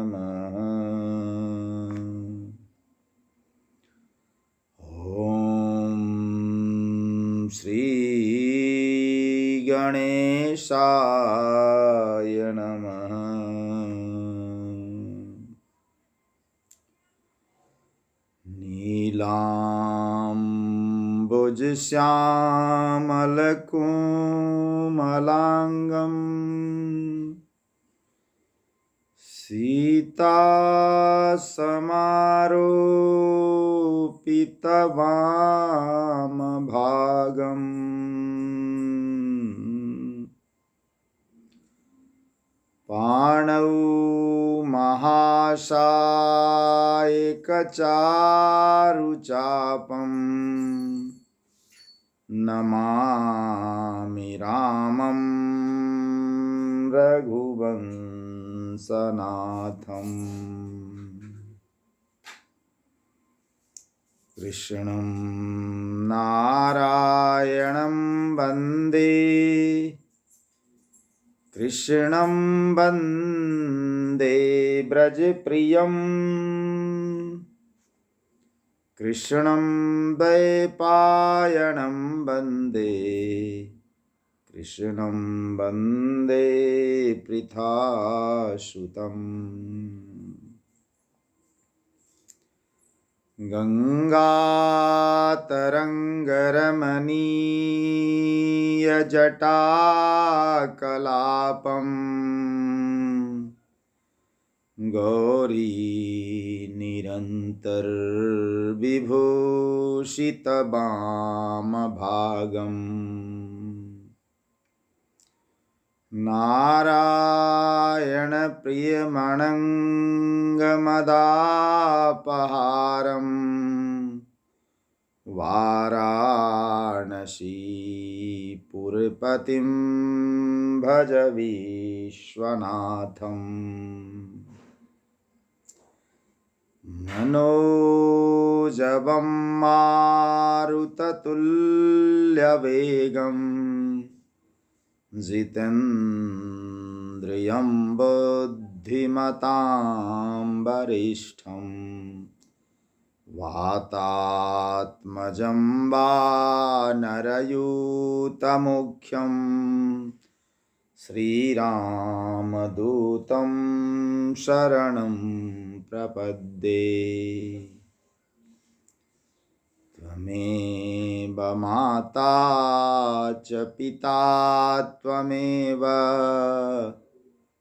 नमः। ॐ श्री गणेशाय नमः। नीलाम्बुजश्यामलकोमलाङ्गम् सीतासमारोपितवामभागम् पाणौ महासायकचारुचापम् नमामि रामं रघुवंशनाथम्। कृष्णं नारायणं वन्दे कृष्णं वन्दे व्रजप्रियम् कृष्णं द्वैपायनं वन्दे कृष्णं वन्दे पृथासुतम्। गङ्गातरङ्गरमणीयजटाकलापम् गौरी निरन्तर्विभूषितवामभागम् नारायणप्रियमनङ्गमदापहारम् वाराणसीपुरपतिं भज विश्वनाथम्। मनोजवं मारुततुल्यवेगं जितेन्द्रियं बुद्धिमतां वरिष्ठं वातात्मजं वानरयूतमुख्यं श्रीरामदूतं शरणं प्रपद्ये। त्वमेव माता च पिता त्वमेव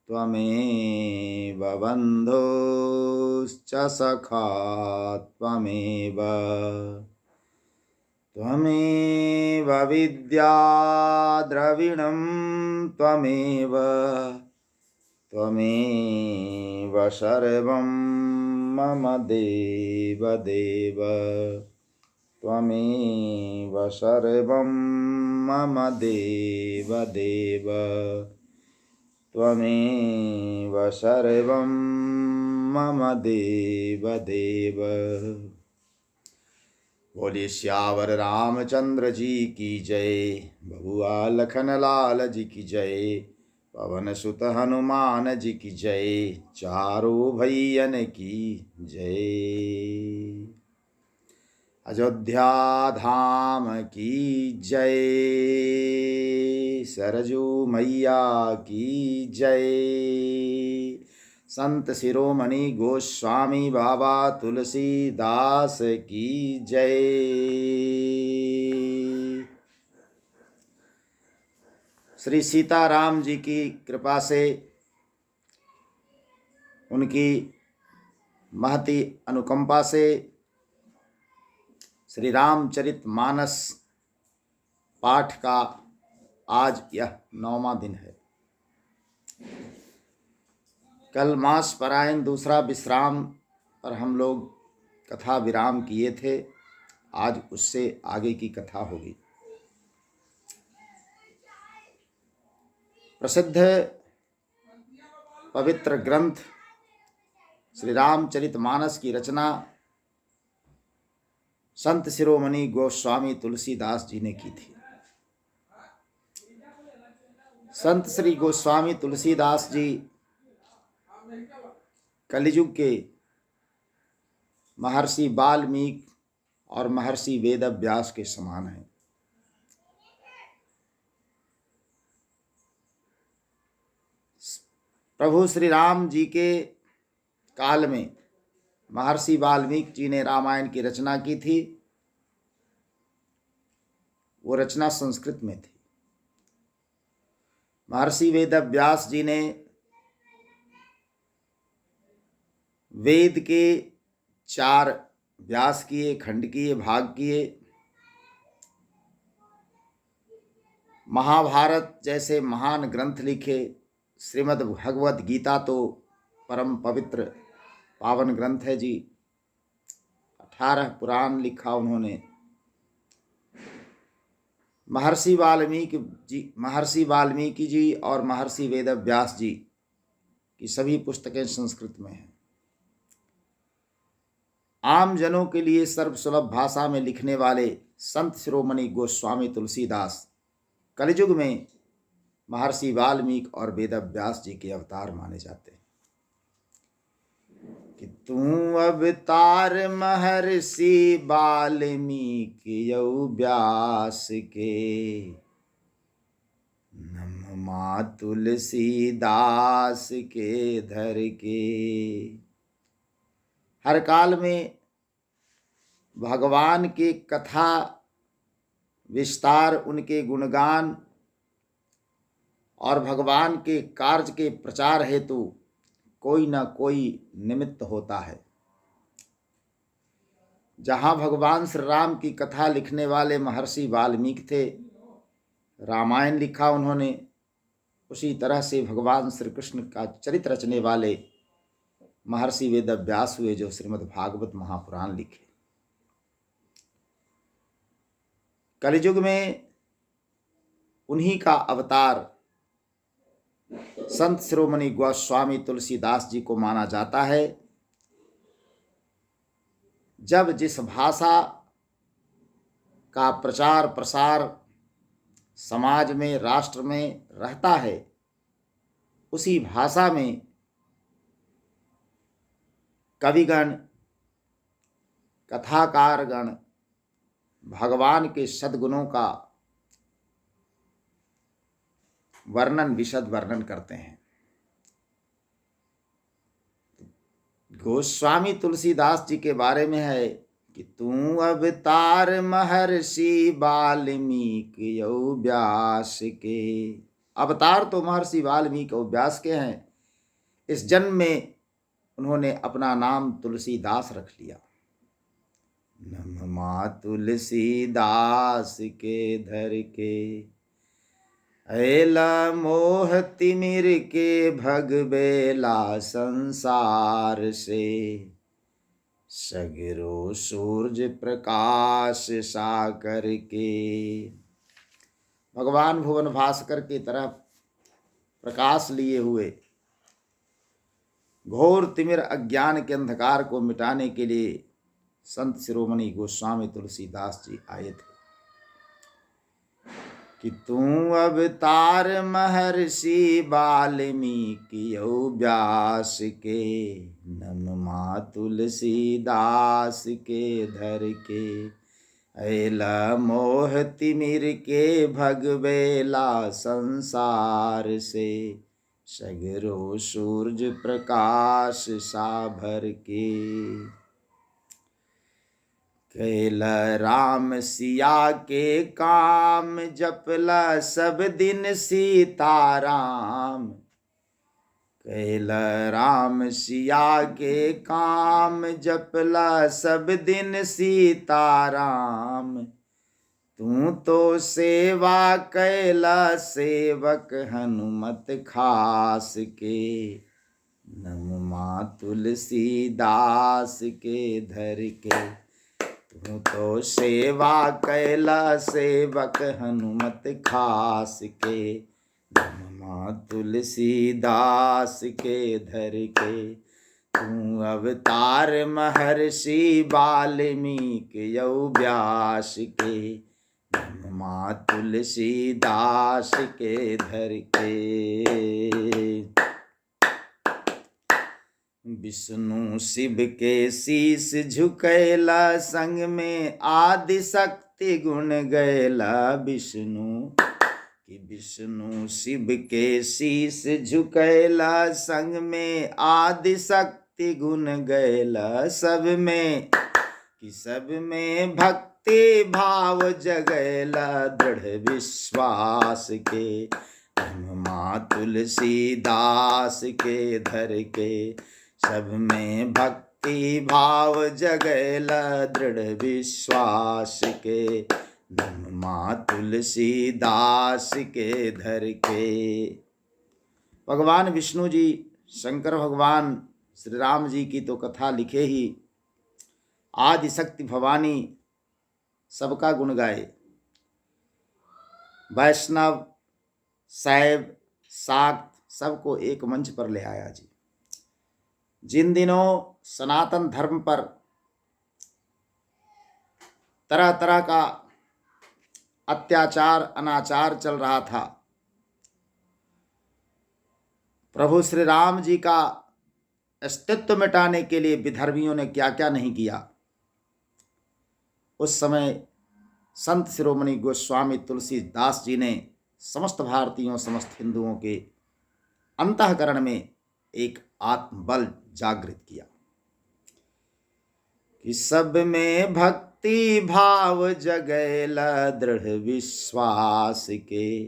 त्वमेव बन्धुश्च सखा त्वमेव त्वमेव विद्या द्रविणं त्वमेव त्वमेव सर्वं मम देवदेव त्वमेव सर्वं मम देवदेव त्वमेव सर्वं मम देवदेव। बोलिए श्यावर रामचंद्र जी की जय, बबुआ लखन लाल जी की जय, पवन सुत हनुमान जी की जय, चारों भैयन की जय। अयोध्या धाम की जय, सरजू मैया की जय, संत शिरोमणि गोस्वामी बाबा तुलसीदास की जय। श्री सीताराम जी की कृपा से, उनकी महती अनुकंपा से श्री रामचरितमानस पाठ का आज यह 9वां दिन है। कल मास परायण दूसरा विश्राम पर हम लोग कथा विराम किए थे। आज उससे आगे की कथा होगी। प्रसिद्ध पवित्र ग्रंथ श्री रामचरितमानस की रचना संत शिरोमणि गोस्वामी तुलसीदास जी ने की थी। संत श्री गोस्वामी तुलसीदास जी कलियुग के महर्षि वाल्मीकि और महर्षि वेदव्यास के समान हैं। प्रभु श्री राम जी के काल में महर्षि वाल्मीकि जी ने रामायण की रचना की थी। वो रचना संस्कृत में थी। महर्षि वेदव्यास जी ने वेद के 4 व्यास किए, खंड किए, भाग किए। महाभारत जैसे महान ग्रंथ लिखे। श्रीमद् भगवत गीता तो परम पवित्र पावन ग्रंथ है जी। 18 पुराण लिखा उन्होंने। महर्षि वाल्मीकि जी और महर्षि वेदव्यास जी की सभी पुस्तकें संस्कृत में हैं। आम जनों के लिए सर्वसुलभ भाषा में लिखने वाले संत शिरोमणि गोस्वामी तुलसीदास कलियुग में महर्षि वाल्मीकि और वेदव्यास जी के अवतार माने जाते हैं। कि तू अवतार महर्षि वाल्मीकि यौ व्यास के, नमः तुलसीदास के धर के। हर काल में भगवान के कथा विस्तार, उनके गुणगान और भगवान के कार्य के प्रचार हेतु कोई न कोई निमित्त होता है। जहाँ भगवान श्री राम की कथा लिखने वाले महर्षि वाल्मीकि थे, रामायण लिखा उन्होंने, उसी तरह से भगवान श्री कृष्ण का चरित्र रचने वाले महर्षि वेदव्यास हुए, जो श्रीमद् भागवत महापुराण लिखे। कलियुग में उन्हीं का अवतार संत शिरोमणि गोस्वामी तुलसीदास जी को माना जाता है। जब जिस भाषा का प्रचार प्रसार समाज में, राष्ट्र में रहता है, उसी भाषा में कविगण, कथाकारगण भगवान के सद्गुणों का वर्णन, विशद वर्णन करते हैं। गोस्वामी तुलसीदास जी के बारे में है कि तू अवतार महर्षि वाल्मीकि यौ व्यास के। अवतार तो महर्षि वाल्मीकि और व्यास के हैं। इस जन्म में उन्होंने अपना नाम तुलसीदास रख लिया। नमः तुलसीदास के धर के, ऐला मोह तिमिर के भगबेला संसार से, सगरो सूरज प्रकाश सा करके। भगवान भुवन भास्कर की तरह प्रकाश लिए हुए घोर तिमिर अज्ञान के अंधकार को मिटाने के लिए संत शिरोमणि गोस्वामी तुलसीदास जी आए थे। कि तू अवतार महर्षि वाल्मीकि यौ व्यास के, नमः तुलसीदास के धर के। ऐला मोह तिमिर के भगबेला संसार से, सगरो सूरज प्रकाश सा भर के। कैला राम सिया के काम, जपला सब दिन सीताराम। कैला राम सिया के काम, जपला सब दिन सीताराम। तू तो सेवा कैला सेवक हनुमत खास के, नमः तुलसीदास के धर के। तू तो सेवा कैला सेवक हनुमत खास के, नमः तुलसीदास के धर के। तू अवतार महर्षि वाल्मीकि यौ व्यास के, नमः तुलसीदास के धर के। विष्णु शिव के शीस झुकैला, संग में आदि शक्ति गुण गैला। विष्णु शिव के शीस झुकैला, संग में आदि शक्ति गुण गैला। सब में भक्ति भाव जगैला, दृढ़ विश्वास के माँ तुलसीदास के धर के। सब में भक्ति भाव जगैला, दृढ़ विश्वास के माँ तुलसीदास के धर के। भगवान विष्णु जी, शंकर भगवान श्री राम जी की तो कथा लिखे ही, आदि शक्ति भवानी सबका गुण गाए। वैष्णव, शैव, शाक्त सबको एक मंच पर ले आया जी। जिन दिनों सनातन धर्म पर तरह तरह का अत्याचार अनाचार चल रहा था, प्रभु श्री राम जी का अस्तित्व मिटाने के लिए विधर्मियों ने क्या क्या नहीं किया। उस समय संत शिरोमणि गोस्वामी तुलसीदास जी ने समस्त भारतीयों, समस्त हिंदुओं के अंतःकरण में एक आत्मबल जागृत किया कि सब में भक्ति भाव जगैला, दृढ़ विश्वास के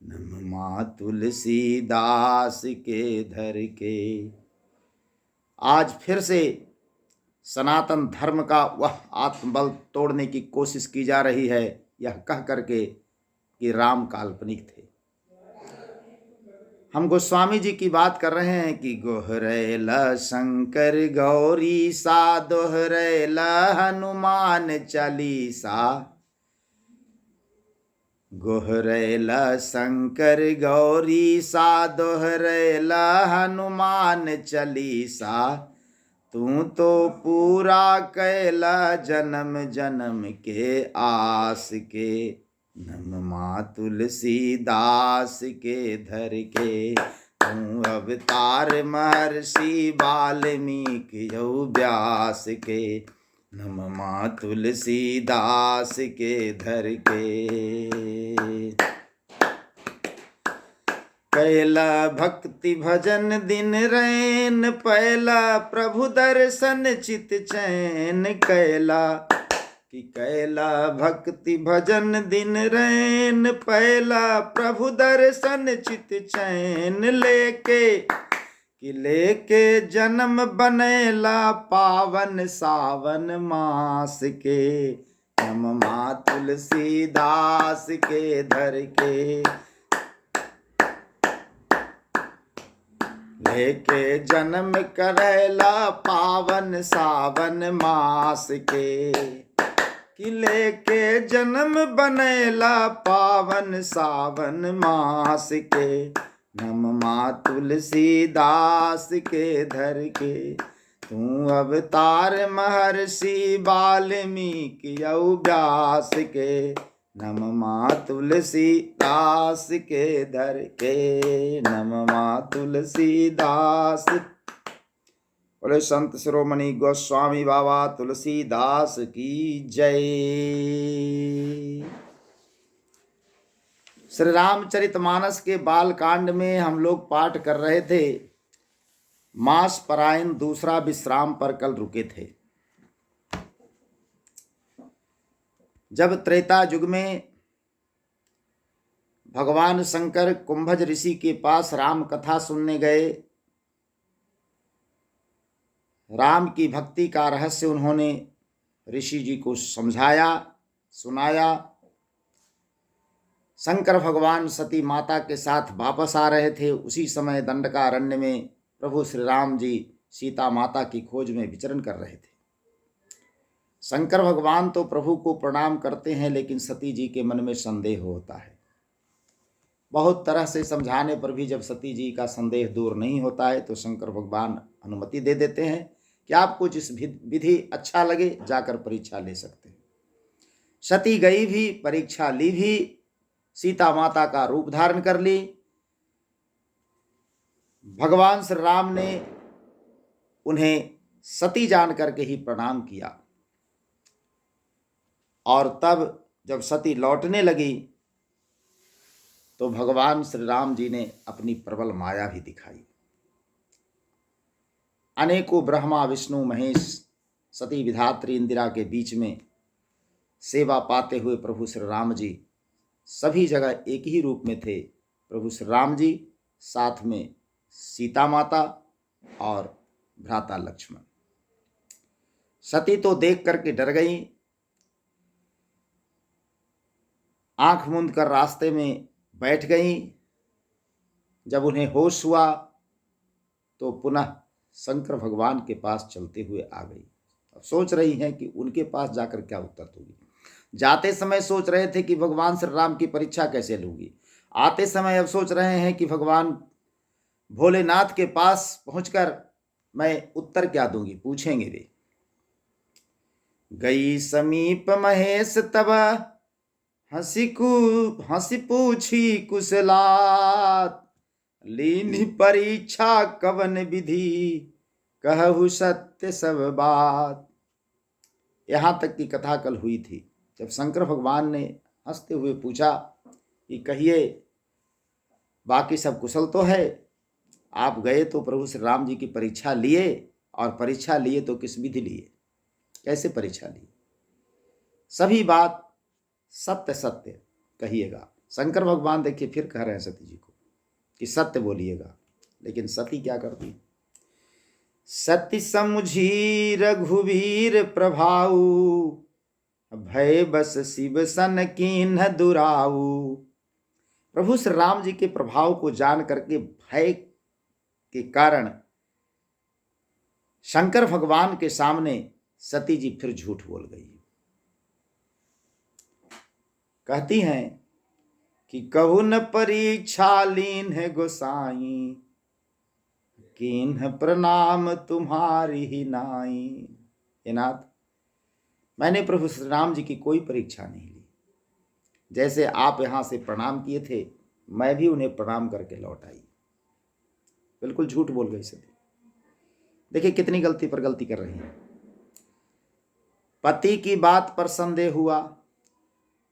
नम माँ तुलसीदास के धर के। आज फिर से सनातन धर्म का वह आत्मबल तोड़ने की कोशिश की जा रही है, यह कह करके कि राम काल्पनिक थे। हम गोस्वामी जी की बात कर रहे हैं कि गोहरेला शंकर गौरी सा, दोहरेला हनुमान चालीसा। गोहरेला शंकर गौरी सा, दोहरेला हनुमान चालीसा। तू तो पूरा कैला जन्म जन्म के आस के, नम माँ तुलसीदास के धर के। तू अवतार महर्षि वाल्मीकि व्यास के, नम माँ तुलसीदास के धर के। कैला भक्ति भजन दिन रैन, पैला प्रभु दर्शन चित चैन। कैला कि कैला भक्ति भजन दिन रैन, पैला प्रभु दर्शन चित चैन। लेके जन्म बनेला पावन सावन मास के, नम माँ तुलसीदास के धर के। लेके जन्म करेला पावन सावन मास के, कि लेके जन्म बनेला पावन सावन मास के। नम माँ तुलसीदास के धर के। तू अवतार महर्षि वाल्मीकि व्यास के, नम माँ तुलसीदास के धर के। नम माँ तुलसीदास। बोले संत शिरोमणि गोस्वामी बाबा तुलसीदास की जय। श्री रामचरितमानस के बालकांड में हम लोग पाठ कर रहे थे। मास परायण दूसरा विश्राम पर कल रुके थे। जब त्रेता युग में भगवान शंकर कुंभज ऋषि के पास राम कथा सुनने गए, राम की भक्ति का रहस्य उन्होंने ऋषि जी को समझाया, सुनाया। शंकर भगवान सती माता के साथ वापस आ रहे थे। उसी समय दंडकारण्य में प्रभु श्री राम जी सीता माता की खोज में विचरण कर रहे थे। शंकर भगवान तो प्रभु को प्रणाम करते हैं, लेकिन सती जी के मन में संदेह होता है। बहुत तरह से समझाने पर भी जब सती जी का संदेह दूर नहीं होता है तो शंकर भगवान अनुमति दे देते हैं कि आपको जिस विधि अच्छा लगे जाकर परीक्षा ले सकते हैं। सती गई भी, परीक्षा ली भी, सीता माता का रूप धारण कर ली। भगवान श्री राम ने उन्हें सती जान करके ही प्रणाम किया। और तब जब सती लौटने लगी तो भगवान श्री राम जी ने अपनी प्रबल माया भी दिखाई। अनेकों ब्रह्मा विष्णु महेश सती विधात्री इंदिरा के बीच में सेवा पाते हुए प्रभु श्री राम जी सभी जगह एक ही रूप में थे। प्रभु श्री राम जी, साथ में सीता माता और भ्राता लक्ष्मण। सती तो देख करके डर गई, आंख मूंद कर रास्ते में बैठ गई। जब उन्हें होश हुआ तो पुनः शंकर भगवान के पास चलते हुए आ गई। अब सोच रही हैं कि उनके पास जाकर क्या उत्तर दूंगी। जाते समय सोच रहे थे कि भगवान श्री राम की परीक्षा कैसे लूंगी, आते समय अब सोच रहे हैं कि भगवान भोलेनाथ के पास पहुंचकर मैं उत्तर क्या दूंगी, पूछेंगे वे। गई समीप महेश तब हंसी पूछी कुशलात, लीनी परीक्षा कवन विधि, कहु सत्य सब बात। यहां तक की कथा कल हुई थी जब शंकर भगवान ने हंसते हुए पूछा कि कहिए बाकी सब कुशल तो है, आप गए तो प्रभु श्री राम जी की परीक्षा लिए, और परीक्षा लिए तो किस विधि लिए, कैसे परीक्षा ली, सभी बात सत्य सत्य कहिएगा। शंकर भगवान देखिए फिर कह रहे हैं सती जी को कि सत्य बोलिएगा। लेकिन सती क्या करती, सती समुझी रघुवीर प्रभाऊ, भय बस शिव सन कीन्ह दुराऊ। प्रभु श्री राम जी के प्रभाव को जान करके भय के कारण शंकर भगवान के सामने सती जी फिर झूठ बोल गई। कहती हैं कि कहु न परीक्षा लीन है गोसाई, कीन्ह प्रणाम तुम्हारी ही नाई। हे नाथ, मैंने प्रभु श्री राम जी की कोई परीक्षा नहीं ली। जैसे आप यहां से प्रणाम किए थे, मैं भी उन्हें प्रणाम करके लौट आई। बिल्कुल झूठ बोल गई सती। देखिए कितनी गलती पर गलती कर रही है। पति की बात पर संदेह हुआ,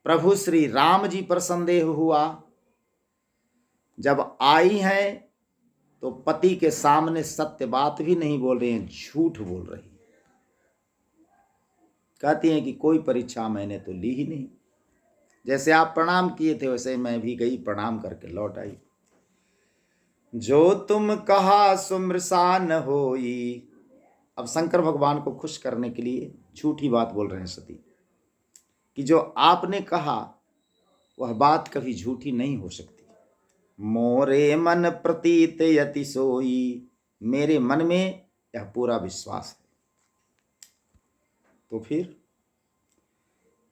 प्रभु श्री राम जी पर संदेह हुआ। जब आई हैं तो पति के सामने सत्य बात भी नहीं बोल रही हैं, झूठ बोल रही हैं। कहती हैं कि कोई परीक्षा मैंने तो ली ही नहीं, जैसे आप प्रणाम किए थे वैसे मैं भी गई, प्रणाम करके लौट आई। जो तुम कहा सुमृषा न होई। अब शंकर भगवान को खुश करने के लिए झूठी बात बोल रहे हैं सती कि जो आपने कहा वह बात कभी झूठी नहीं हो सकती। मोरे मन प्रतीत यति सोई, मेरे मन में यह पूरा विश्वास है। तो फिर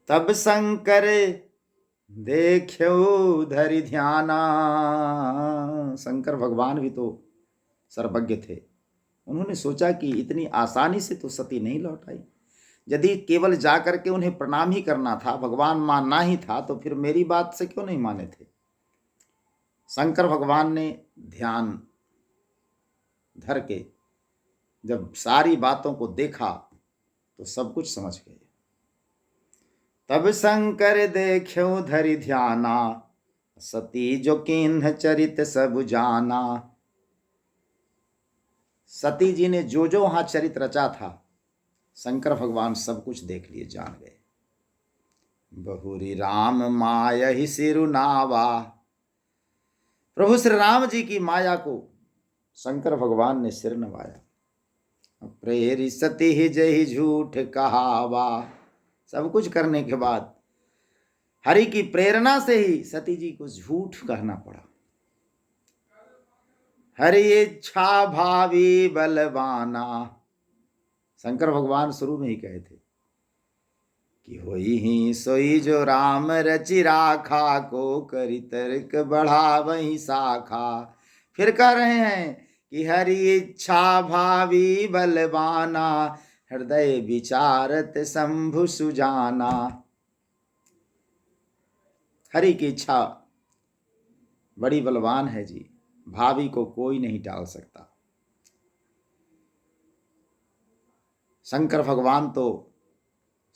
तब शंकर देखो धरि ध्याना। शंकर भगवान भी तो सर्वज्ञ थे। उन्होंने सोचा कि इतनी आसानी से तो सती नहीं लौट आई। यदि केवल जाकर के उन्हें प्रणाम ही करना था, भगवान मानना ही था, तो फिर मेरी बात से क्यों नहीं माने थे। शंकर भगवान ने ध्यान धर के जब सारी बातों को देखा तो सब कुछ समझ गए। तब शंकर देखो धरि ध्याना, सती जो किन्ह चरित सब जाना। सती जी ने जो जो वहां चरित रचा था, शंकर भगवान सब कुछ देख लिए, जान गए। बहुरी राम माया ही सिरुनावा। प्रभु श्री राम जी की माया को शंकर भगवान ने सिर नवाया। प्रेरी सती ही जय झूठ कहावा। सब कुछ करने के बाद हरि की प्रेरणा से ही सती जी को झूठ कहना पड़ा। हरि इच्छा भावी बलवाना। शंकर भगवान शुरू में ही कहे थे कि होई ही सोई जो राम रचि राखा, को करी तर्क बढ़ा वही शाखा। फिर कह रहे हैं कि हरि इच्छा भावी बलवाना, हृदय विचारत शंभु सुजाना। हरि की इच्छा बड़ी बलवान है जी, भावी को कोई नहीं टाल सकता। शंकर भगवान तो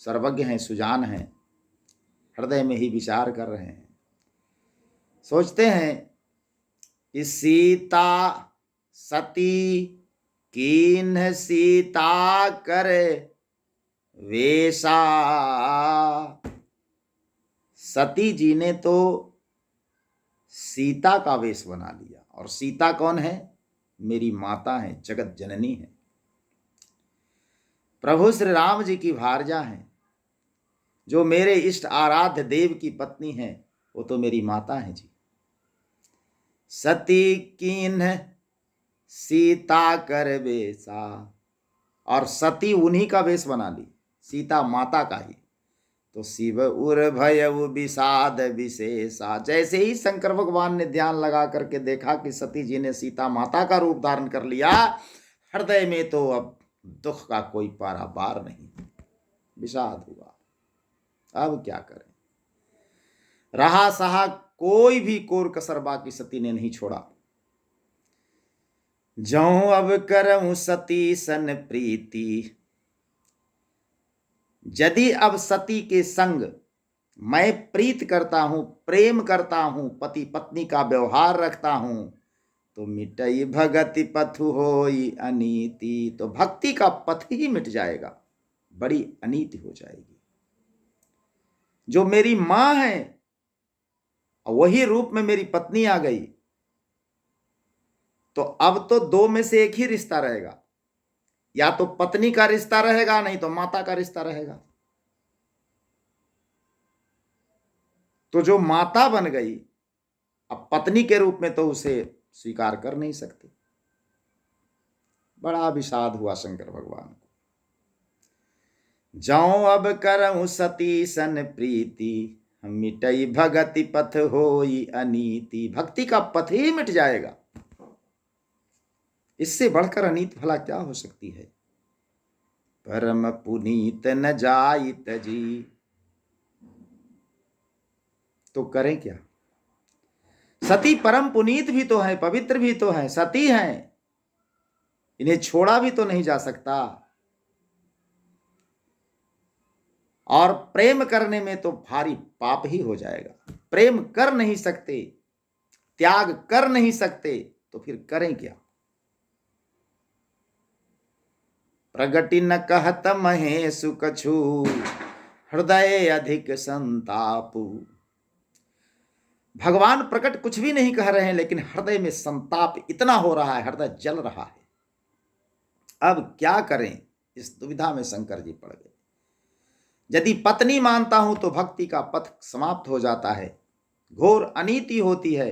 सर्वज्ञ हैं, सुजान हैं, हृदय में ही विचार कर रहे हैं। सोचते हैं कि सीता सती कीन्ह सीता करे वेशा। सती जी ने तो सीता का वेश बना लिया, और सीता कौन है? मेरी माता है, जगत जननी है, प्रभु श्री राम जी की भार्या है। जो मेरे इष्ट आराध्य देव की पत्नी है वो तो मेरी माता है जी। सती कीन्ह सीता कर वेशा, और सती उन्हीं का वेश बना ली, सीता माता का ही। तो शिव उर भयउ विषाद विशेषा। जैसे ही शंकर भगवान ने ध्यान लगा करके देखा कि सती जी ने सीता माता का रूप धारण कर लिया, हृदय में तो अब दुख का कोई पारावार नहीं, विषाद हुआ। अब क्या करें? रहा सहा कोई भी कोर कसर बाकी सती ने नहीं छोड़ा। जऊं अब करऊं सती सन प्रीति, यदि अब सती के संग मैं प्रीत करता हूं, प्रेम करता हूं, पति पत्नी का व्यवहार रखता हूं, तो मिटई भगति पथु होई अनीति। तो भक्ति का पथ ही मिट जाएगा, बड़ी अनीति हो जाएगी। जो मेरी मां है वही रूप में मेरी पत्नी आ गई, तो अब तो दो में से एक ही रिश्ता रहेगा, या तो पत्नी का रिश्ता रहेगा, नहीं तो माता का रिश्ता रहेगा। तो जो माता बन गई, अब पत्नी के रूप में तो उसे स्वीकार कर नहीं सकते। बड़ा विषाद हुआ शंकर भगवान को। जाऊं अब करऊं सती सन प्रीति, मिटई भगति पथ होई अनीति। भक्ति का पथ ही मिट जाएगा, इससे बढ़कर अनीत भला क्या हो सकती है? परम पुनीत न जाइत जी, तो करें क्या? सती परम पुनीत भी तो है, पवित्र भी तो है, सती हैं, इन्हें छोड़ा भी तो नहीं जा सकता। और प्रेम करने में तो भारी पाप ही हो जाएगा। प्रेम कर नहीं सकते, त्याग कर नहीं सकते, तो फिर करें क्या? प्रगति न कहत महेशु कछु, हृदय अधिक संतापु। भगवान प्रकट कुछ भी नहीं कह रहे हैं, लेकिन हृदय में संताप इतना हो रहा है, हृदय जल रहा है। अब क्या करें? इस दुविधा में शंकर जी पड़ गए। यदि पत्नी मानता हूं तो भक्ति का पथ समाप्त हो जाता है, घोर अनीति होती है।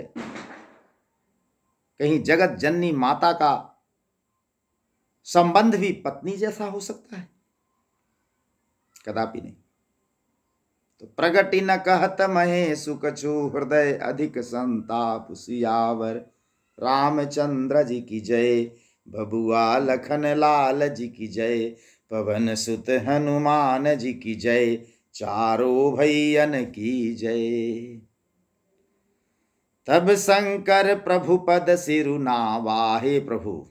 कहीं जगत जननी माता का संबंध भी पत्नी जैसा हो सकता है? कदापि नहीं। तो प्रगति न कहत महेशु कछु, हृदय अधिक संताप। सियावर रामचंद्र जी की जय, बबुआ लखन लाल जी की जय, पवन सुत हनुमान जी की जय, चारों भैयन की जय। तब शंकर प्रभु पद सिरु नावा। हे प्रभु,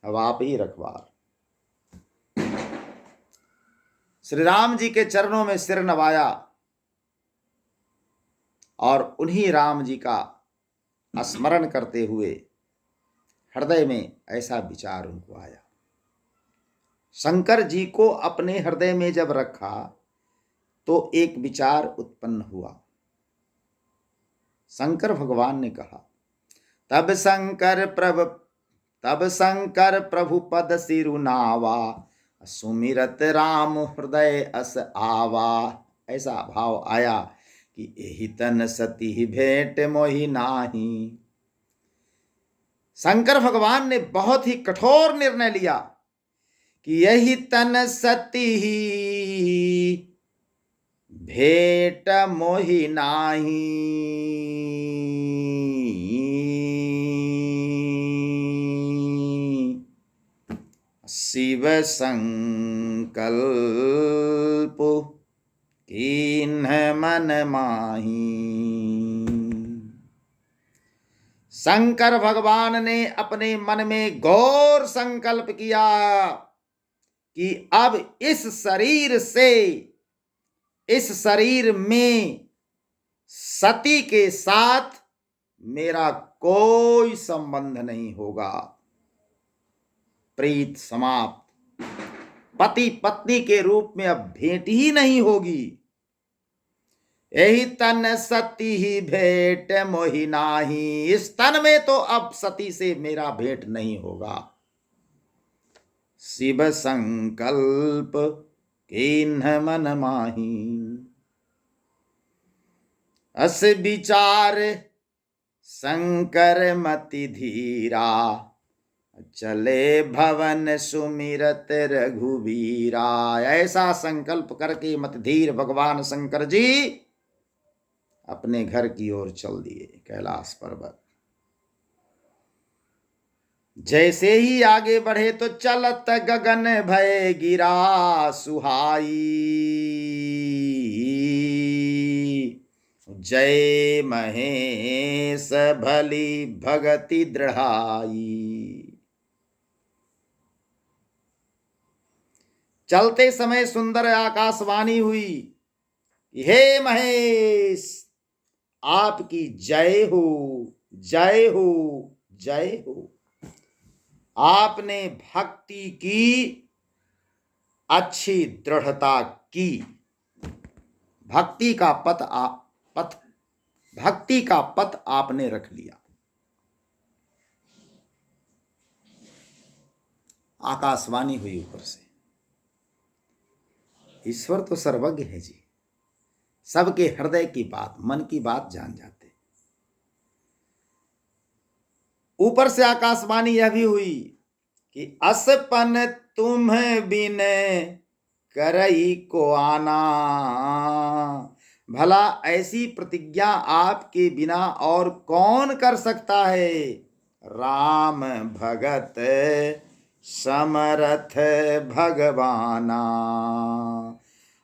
अब आप ही रखवार। श्री राम जी के चरणों में सिर नवाया, और उन्हीं राम जी का स्मरण करते हुए हृदय में ऐसा विचार उनको आया। शंकर जी को अपने हृदय में जब रखा तो एक विचार उत्पन्न हुआ। शंकर भगवान ने कहा, तब शंकर प्रभु पद सिरु नावा, सुमिरत राम हृदय अस आवा। ऐसा भाव आया कि एहि तन सती भेंट मोहि नाही। शंकर भगवान ने बहुत ही कठोर निर्णय लिया कि यही तन सती भेंट मोहि नाही। शिव संकल्प कीन्ह मन माही। शंकर भगवान ने अपने मन में घोर संकल्प किया कि अब इस शरीर में सती के साथ मेरा कोई संबंध नहीं होगा। प्रीत समाप्त। पति पत्नी के रूप में अब भेंट ही नहीं होगी। यही तन सती ही भेंट मोहि नाही। इस तन में तो अब सती से मेरा भेंट नहीं होगा। शिव संकल्प कीन्ह मन माही। अस विचार शंकर मति धीरा। चले भवन सुमिरत रघुबीरा। ऐसा संकल्प करके मत धीर भगवान शंकर जी अपने घर की ओर चल दिए, कैलाश पर्वत। जैसे ही आगे बढ़े तो चलत गगन भय गिरा सुहाई। जय महेश भली भगति दृढ़ाई। चलते समय सुंदर आकाशवाणी हुई, हे महेश आपकी जय हो, जय हो, जय हो। आपने भक्ति की अच्छी दृढ़ता की। भक्ति का पथ आपने रख लिया। आकाशवाणी हुई ऊपर से। ईश्वर तो सर्वज्ञ है जी, सबके हृदय की बात, मन की बात जान जाते। ऊपर से आकाशवाणी यह भी हुई कि असपन तुम्हें बिन करई को आना। भला ऐसी प्रतिज्ञा आपके बिना और कौन कर सकता है। राम भगत समरथ भगवाना।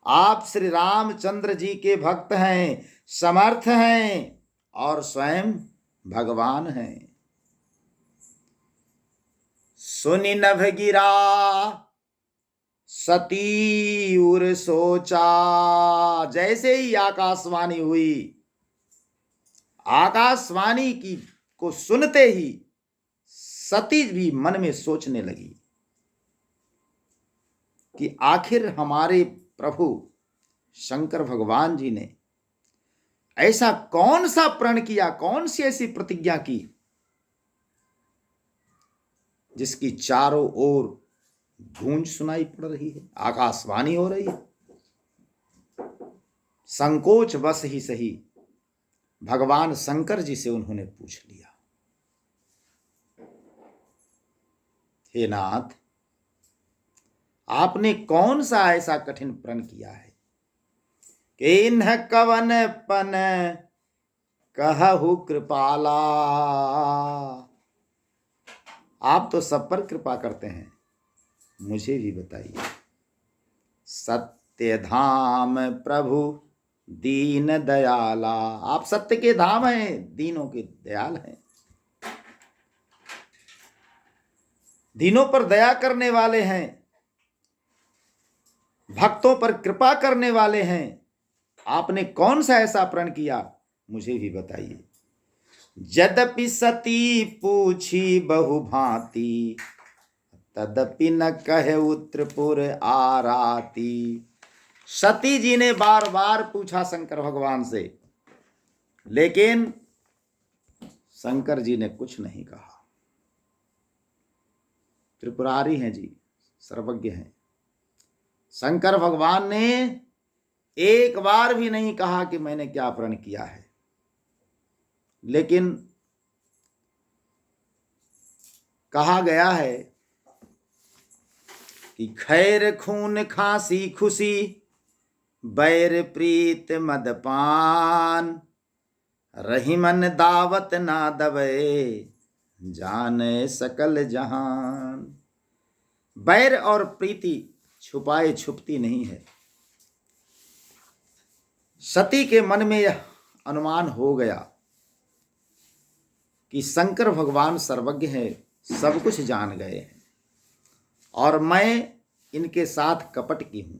आप श्री रामचंद्र जी के भक्त हैं, समर्थ हैं और स्वयं भगवान हैं। सुनि नभ गिरा सती उर सोचा। जैसे ही आकाशवाणी हुई, आकाशवाणी की को सुनते ही सती भी मन में सोचने लगी कि आखिर हमारे प्रभु शंकर भगवान जी ने ऐसा कौन सा प्रण किया, कौन सी ऐसी प्रतिज्ञा की जिसकी चारों ओर गूंज सुनाई पड़ रही है, आकाशवाणी हो रही है। संकोच बस ही सही भगवान शंकर जी से उन्होंने पूछ लिया, हे नाथ आपने कौन सा ऐसा कठिन प्रण किया है कि इन्ह कवन पन कहु कृपाला। आप तो सब पर कृपा करते हैं, मुझे भी बताइए। सत्य धाम प्रभु दीन दयाला। आप सत्य के धाम हैं, दीनों के दयाल हैं, दीनों पर दया करने वाले हैं, भक्तों पर कृपा करने वाले हैं। आपने कौन सा ऐसा प्रण किया, मुझे भी बताइए। यद्यपि सती पूछी बहु भांति, तदपि न कहे उत्तरपुर आराती। सती जी ने बार बार पूछा शंकर भगवान से, लेकिन शंकर जी ने कुछ नहीं कहा। त्रिपुरारी हैं जी, सर्वज्ञ हैं। शंकर भगवान ने एक बार भी नहीं कहा कि मैंने क्या प्रण किया है, लेकिन कहा गया है कि खैर खून खांसी खुशी बैर प्रीत मदपान। रही मन दावत ना दबे जाने सकल जहान। बैर और प्रीति छुपाए छुपती नहीं है। सती के मन में यह अनुमान हो गया कि शंकर भगवान सर्वज्ञ है, सब कुछ जान गए हैं और मैं इनके साथ कपट की हूं।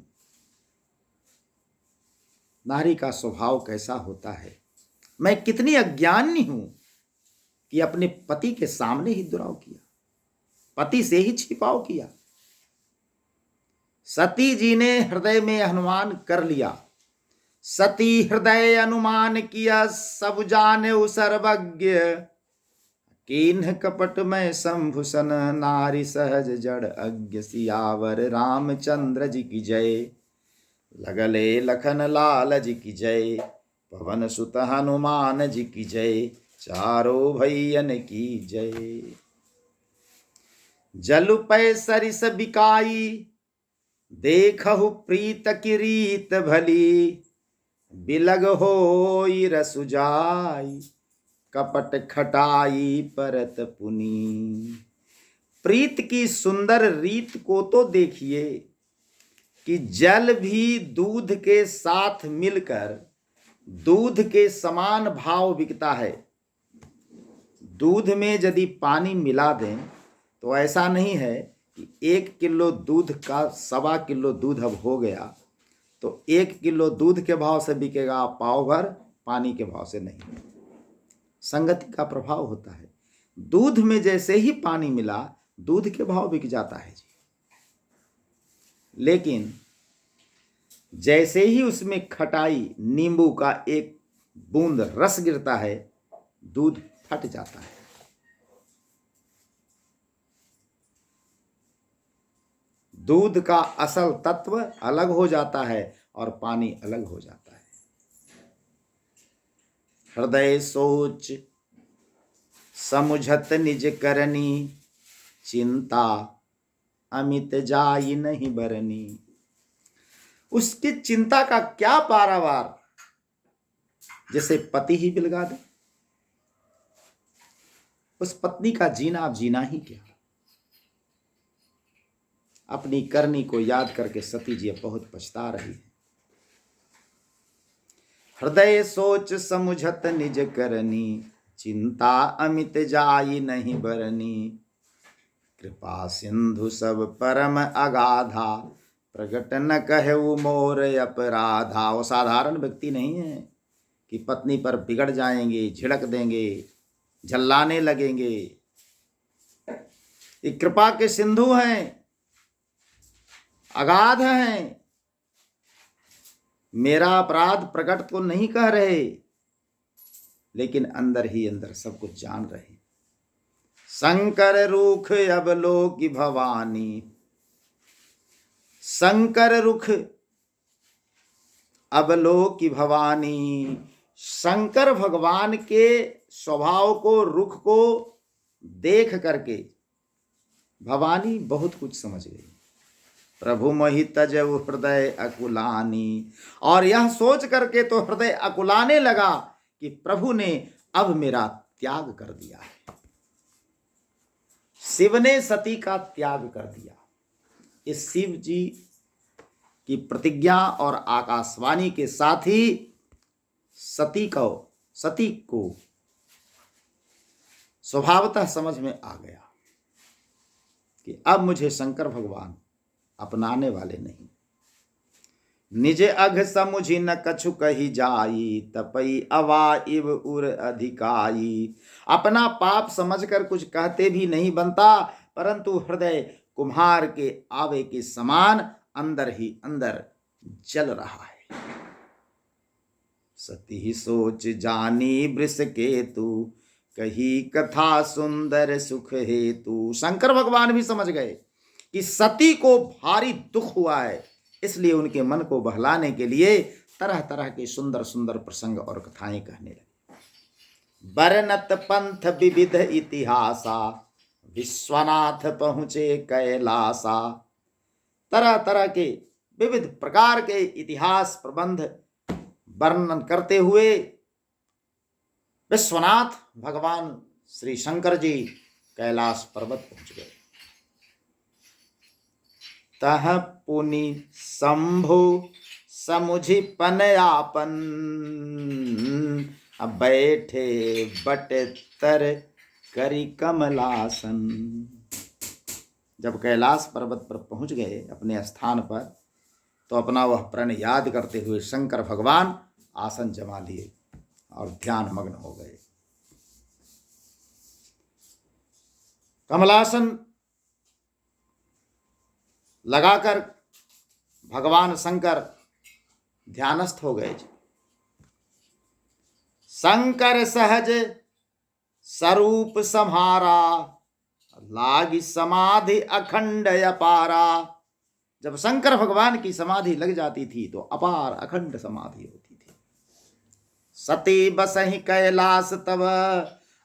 नारी का स्वभाव कैसा होता है, मैं कितनी अज्ञानी हूं कि अपने पति के सामने ही दुराव किया, पति से ही छिपाव किया। सती जी ने हृदय में अनुमान कर लिया, सती हृदय अनुमान किया, सब जाने सर्वज्ञ, कीन्ह कपट में शंभुसन, नारी सहज जड़ अज्ञ, सियावर रामचंद्र जी की जय, लगले लखन लाल जी की जय, पवन सुत हनुमान जी की जय, चारों भैयन की जय। जल पै सरिस बिकाई, देखहु प्रीत की रीत भली, बिलग होई रसु जाई, कपट खटाई परत पुनी। प्रीत की सुंदर रीत को तो देखिए कि जल भी दूध के साथ मिलकर दूध के समान भाव बिकता है। दूध में यदि पानी मिला दें तो ऐसा नहीं है कि 1 किलो दूध का 1.25 किलो दूध अब हो गया तो 1 किलो दूध के भाव से बिकेगा, पाव भर पानी के भाव से नहीं। संगति का प्रभाव होता है। दूध में जैसे ही पानी मिला दूध के भाव बिक जाता है जी, लेकिन जैसे ही उसमें खटाई, नींबू का एक बूंद रस गिरता है, दूध फट जाता है। दूध का असल तत्व अलग हो जाता है और पानी अलग हो जाता है। हृदय सोच समुझत निज करनी, चिंता अमित जाई नहीं बरनी। उसकी चिंता का क्या पारावार, जैसे पति ही बिलगा दे। उस पत्नी का जीना अब जीना ही क्या। अपनी करनी को याद करके सती जी बहुत पछता रही है। हृदय सोच समुझत निज करनी, चिंता अमित जाई नहीं बरनी। कृपा सिंधु सब परम अगाधा, प्रगट न कहु मोर अपराधा। वो साधारण व्यक्ति नहीं है कि पत्नी पर बिगड़ जाएंगे, झिड़क देंगे, झल्लाने लगेंगे। ये कृपा के सिंधु हैं, अगाध हैं। मेरा अपराध प्रकट तो नहीं कह रहे, लेकिन अंदर ही अंदर सब कुछ जान रहे। शंकर रूख अब लो की भवानी, शंकर रुख अब लो की भवानी। शंकर भगवान के स्वभाव को, रुख को देख करके भवानी बहुत कुछ समझ गई। प्रभु मोहि तजउ हृदय अकुलानी, और यह सोच करके तो हृदय अकुलाने लगा कि प्रभु ने अब मेरा त्याग कर दिया है। शिव ने सती का त्याग कर दिया। इस शिव जी की प्रतिज्ञा और आकाशवाणी के साथ ही सती को स्वभावतः समझ में आ गया कि अब मुझे शंकर भगवान अपनाने वाले नहीं। निजे अघ समुझी न कछु कही जाई, तपई अवा इव उर अधिकाई। अपना पाप समझकर कुछ कहते भी नहीं बनता, परंतु हृदय कुम्हार के आवे के समान अंदर ही अंदर जल रहा है। सती ही सोच जानी वृष केतु, कही कथा सुंदर सुख हेतु। शंकर भगवान भी समझ गए कि सती को भारी दुख हुआ है, इसलिए उनके मन को बहलाने के लिए तरह तरह के सुंदर सुंदर प्रसंग और कथाएं कहने लगे। बरनत पंथ विविध इतिहासा, विश्वनाथ पहुंचे कैलासा। तरह तरह के विविध प्रकार के इतिहास प्रबंध वर्णन करते हुए विश्वनाथ भगवान श्री शंकर जी कैलाश पर्वत पहुंच गए। तह पुनि शंभु समुझि पनयापन, बैठे बट तर करी कमलासन। जब कैलाश पर्वत पर पहुंच गए अपने स्थान पर, तो अपना वह प्रण याद करते हुए शंकर भगवान आसन जमा लिए और ध्यान मग्न हो गए। कमलासन लगाकर भगवान शंकर ध्यानस्थ हो गए। शंकर सहज स्वरूप सम्हारा, लागी समाधि अखंड अपारा। जब शंकर भगवान की समाधि लग जाती थी तो अपार अखंड समाधि होती थी। सती बसहि कैलास तब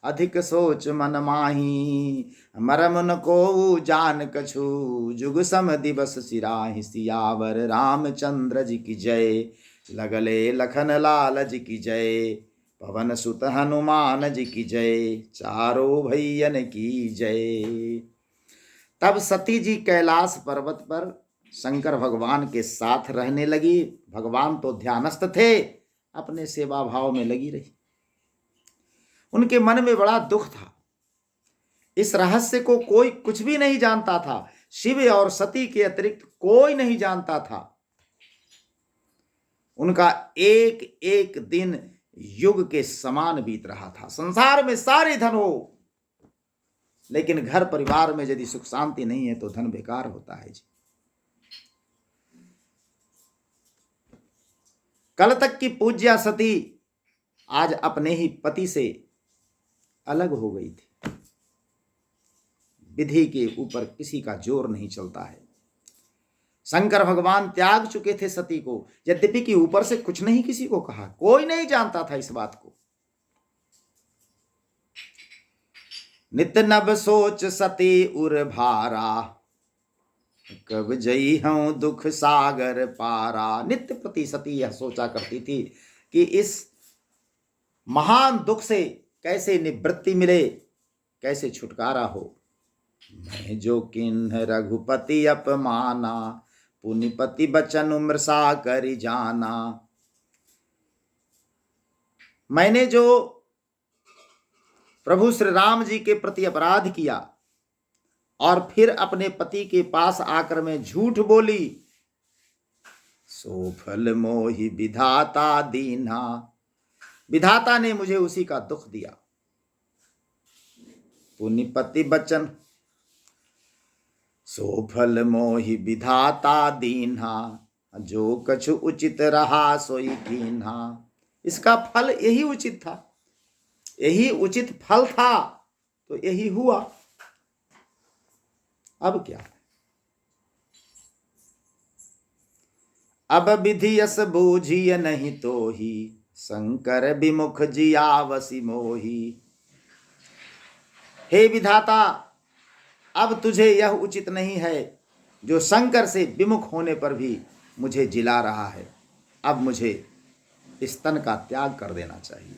अधिक सोच मन माही, मरम न को जान कछु जुग सम दिवस सिराहि। सियावर रामचंद्र जी की जय, लगले लखन लाल जी की जय, पवन सुत हनुमान जी की जय, चारों भैयन की जय। तब सती जी कैलाश पर्वत पर शंकर भगवान के साथ रहने लगी। भगवान तो ध्यानस्थ थे, अपने सेवा भाव में लगी रही। उनके मन में बड़ा दुख था। इस रहस्य को कोई कुछ भी नहीं जानता था। शिव और सती के अतिरिक्त कोई नहीं जानता था। उनका एक एक दिन युग के समान बीत रहा था। संसार में सारे धन हो, लेकिन घर परिवार में यदि सुख शांति नहीं है तो धन बेकार होता है जी। कल तक की पूज्या सती आज अपने ही पति से अलग हो गई थी। विधि के ऊपर किसी का जोर नहीं चलता है। शंकर भगवान त्याग चुके थे सती को, यद्यपि कि ऊपर से कुछ नहीं किसी को कहा, कोई नहीं जानता था इस बात को। नित नभ सोच सती उर भारा, कब जई हूं दुख सागर पारा। नित्य प्रति सती यह सोचा करती थी कि इस महान दुख से कैसे निवृत्ति मिले, कैसे छुटकारा हो। मैं जो किन्ह रघुपति अपमाना, पुनिपति बचन मृषा करि जाना। मैंने जो प्रभु श्री राम जी के प्रति अपराध किया और फिर अपने पति के पास आकर मैं झूठ बोली, सो फल मोहि विधाता दीन्हा। विधाता ने मुझे उसी का दुख दिया। पुनिपति बचन सो फल मोहि विधाता दीन्हा, जो कछु उचित रहा सोई कीन्हा। इसका फल यही उचित था, यही उचित फल था, तो यही हुआ। अब क्या? अब विधि यस बूझिय नहीं तो ही, शंकर विमुख जियावसी मोही। हे विधाता, अब तुझे यह उचित नहीं है जो शंकर से विमुख होने पर भी मुझे जिला रहा है। अब मुझे इस तन का त्याग कर देना चाहिए।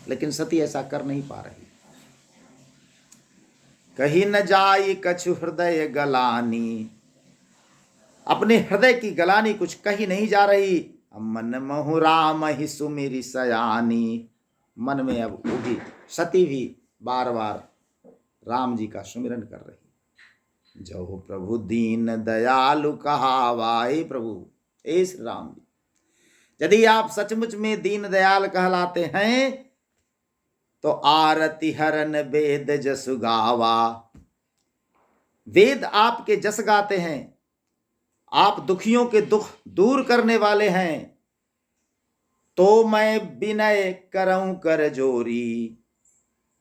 लेकिन सती ऐसा कर नहीं पा रही। कहीं न जाई कछु हृदय गलानी, अपने हृदय की गलानी कुछ कही नहीं जा रही। मन महु राम ही सुमिरी सयानी। मन में अब वो भी सती भी बार बार राम जी का सुमिरन कर रही। जो प्रभु दीन दयालु कहावा। हे प्रभु, हे श्री राम जी, यदि आप सचमुच में दीन दयाल कहलाते हैं तो आरती हरन वेद जस गावा। वेद आपके जस गाते हैं। आप दुखियों के दुख दूर करने वाले हैं। तो मैं विनय करऊं कर जोरी।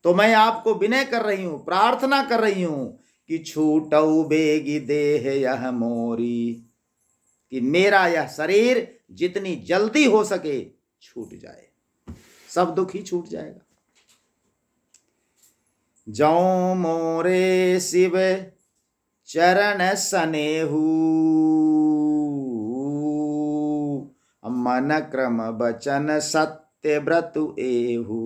तो मैं आपको विनय कर रही हूं, प्रार्थना कर रही हूं कि छूटऊ बेगी देह यह मोरी, कि मेरा यह शरीर जितनी जल्दी हो सके छूट जाए, सब दुख ही छूट जाएगा। जौ मोरे शिव चरण सनेहू, मन क्रम बचन सत्य व्रतु एहू।